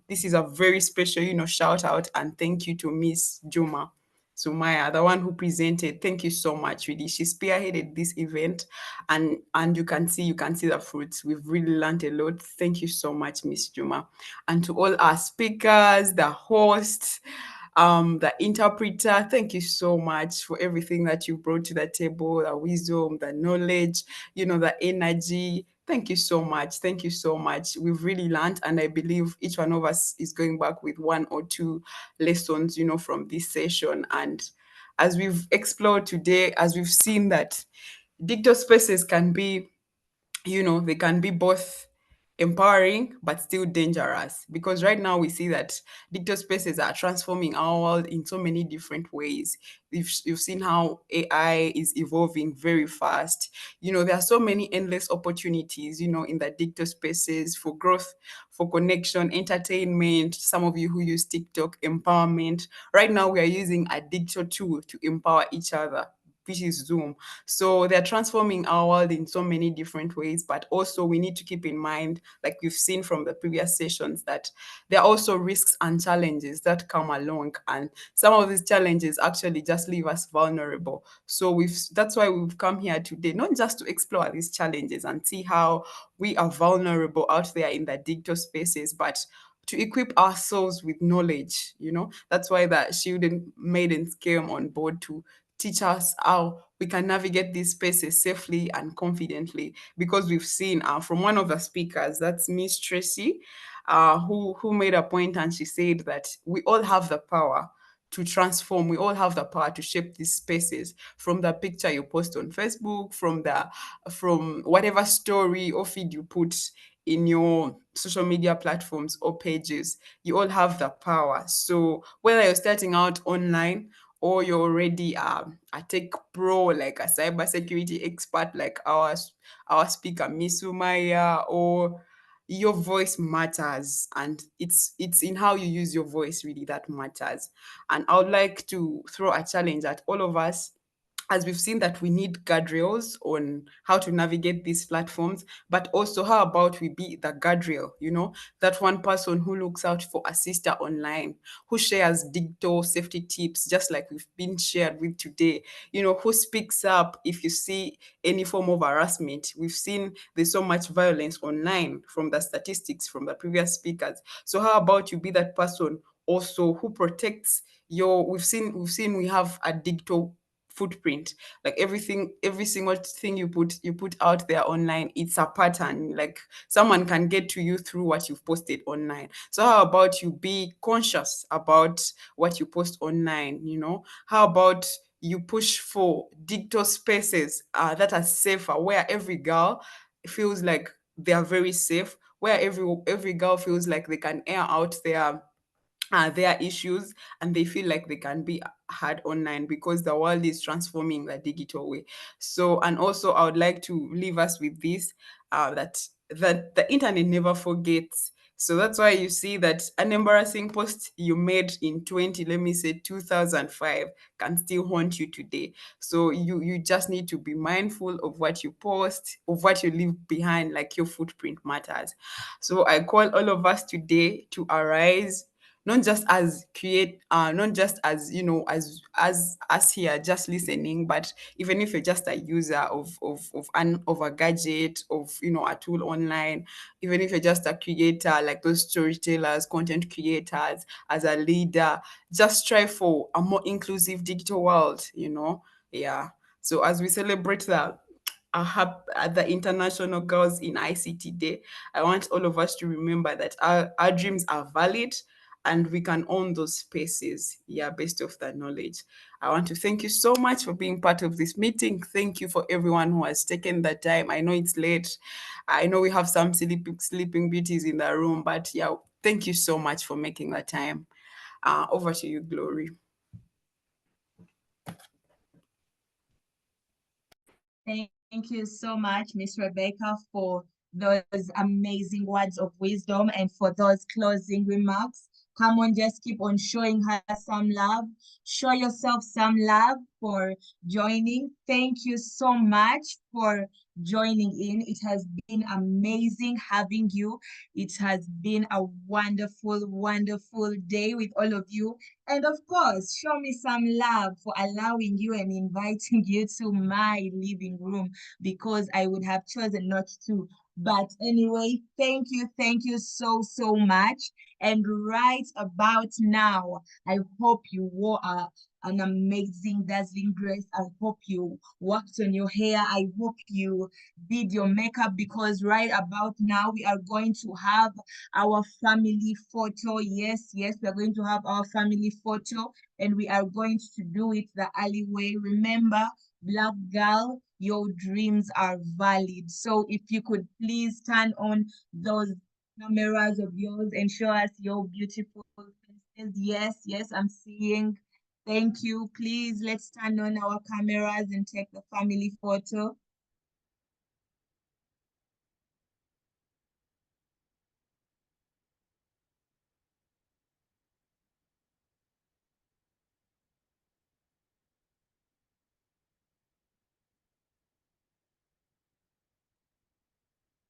this is a very special, shout out and thank you to Miss Juma Sumaya, the one who presented. Thank you so much, really. She spearheaded this event, and you can see the fruits. We've really learned a lot. Thank you so much, Miss Juma. And to all our speakers, the hosts, the interpreter, thank you so much for everything that you brought to the table, the wisdom, the knowledge, the energy. Thank you so much. Thank you so much. We've really learned, and I believe each one of us is going back with one or two lessons, from this session. And as we've explored today, as we've seen that digital spaces can be, they can be both empowering but still dangerous, because right now we see that digital spaces are transforming our world in so many different ways. You've seen how AI is evolving very fast. There are so many endless opportunities, in the digital spaces for growth, for connection, entertainment. Some of you who use TikTok, empowerment. Right now we are using a digital tool to empower each other, which is Zoom. So they're transforming our world in so many different ways, but also we need to keep in mind, like we've seen from the previous sessions, that there are also risks and challenges that come along. And some of these challenges actually just leave us vulnerable. So that's why we've come here today, not just to explore these challenges and see how we are vulnerable out there in the digital spaces, but to equip ourselves with knowledge. That's why the Shielded Maidens came on board to teach us how we can navigate these spaces safely and confidently. Because we've seen from one of the speakers, that's Miss Tracy, who made a point, and she said that we all have the power to transform. We all have the power to shape these spaces, from the picture you post on Facebook, from whatever story or feed you put in your social media platforms or pages. You all have the power. So whether you're starting out online or you're already a tech pro, like a cybersecurity expert, like our speaker Miss Umaya, or your voice matters, and it's in how you use your voice really that matters. And I would like to throw a challenge at all of us, as we've seen that we need guardrails on how to navigate these platforms, but also how about we be the guardrail, that one person who looks out for a sister online, who shares digital safety tips, just like we've been shared with today, who speaks up if you see any form of harassment. We've seen there's so much violence online from the statistics from the previous speakers. So how about you be that person also who protects we've seen we have a digital footprint, like every single thing you put out there online, it's a pattern. Like someone can get to you through what you've posted online. So how about you be conscious about what you post online? How about you push for digital spaces that are safer, where every girl feels like they are very safe, where every girl feels like they can air out their issues, and they feel like they can be heard online, because the world is transforming the digital way. So, and also I would like to leave us with this, that the internet never forgets. So that's why you see that an embarrassing post you made in 2005 can still haunt you today. So you just need to be mindful of what you post, of what you leave behind, like your footprint matters. So I call all of us today to arise, not just as not just as as us here just listening, but even if you're just a user of a gadget, of a tool online, even if you're just a creator, like those storytellers, content creators, as a leader, just strive for a more inclusive digital world. Yeah. So as we celebrate the International Girls in ICT Day, I want all of us to remember that our dreams are valid and we can own those spaces, yeah, based off that knowledge. I want to thank you so much for being part of this meeting. Thank you for everyone who has taken the time. I know it's late. I know we have some sleeping beauties in the room, but yeah, thank you so much for making the time. Over to you, Glory. Thank you so much, Miss Rebecca, for those amazing words of wisdom and for those closing remarks. Come on, just keep on showing her some love. Show yourself some love for joining. Thank you so much for joining in. It has been amazing having you. It has been a wonderful, wonderful day with all of you. And of course, show me some love for allowing you and inviting you to my living room, because I would have chosen not to. But anyway, thank you so, so much. And right about now, I hope you wore an amazing, dazzling dress. I hope you worked on your hair. I hope you did your makeup, because right about now, we are going to have our family photo. Yes, we are going to have our family photo, and we are going to do it the alleyway. Remember, Black girl, your dreams are valid. So if you could please turn on those cameras of yours and show us your beautiful faces. Yes, I'm seeing. Thank you. Please, let's turn on our cameras and take the family photo.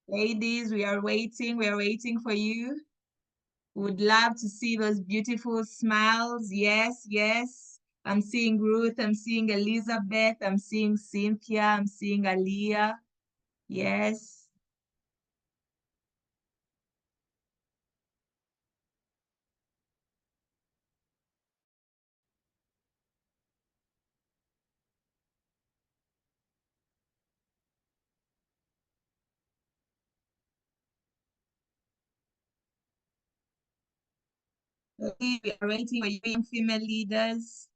Ladies, we are waiting for you. Would love to see those beautiful smiles. Yes. I'm seeing Ruth, I'm seeing Elizabeth, I'm seeing Cynthia, I'm seeing Aliyah. Yes. Okay, we are waiting for you, young female leaders.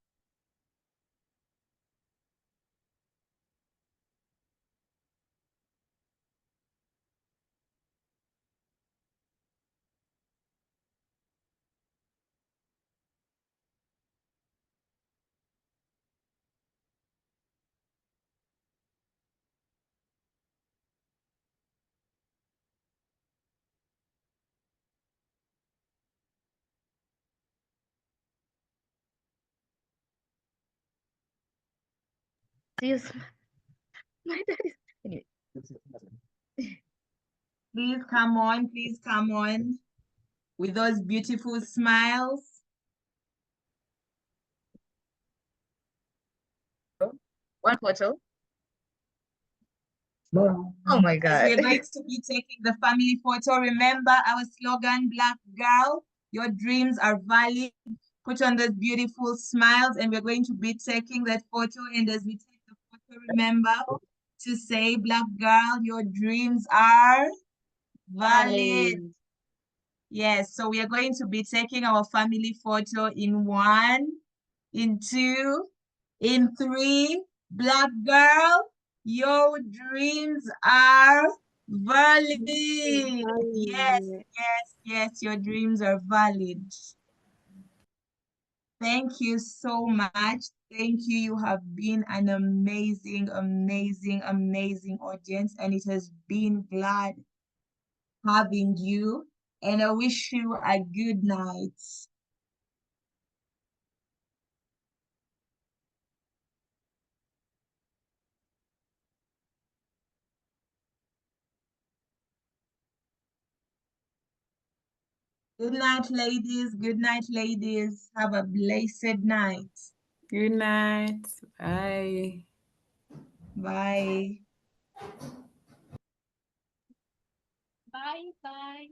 Yes. My dad is anyway. Please come on with those beautiful smiles. One photo. Oh my As God. we are going to be taking the family photo, remember our slogan, Black girl, your dreams are valid. Put on those beautiful smiles, and we're going to be taking that photo. And as we take the photo, remember to say, Black girl, your dreams are valid. Yes, so we are going to be taking our family photo in 1, in 2, in 3. Black girl, your dreams are valid. Yes, your dreams are valid. Thank you so much. Thank you. You have been an amazing, amazing, amazing audience, and it has been glad having you. and I wish you a good night. Good night, ladies. Good night, ladies. Have a blessed night. Good night. Bye. Bye. Bye. Bye.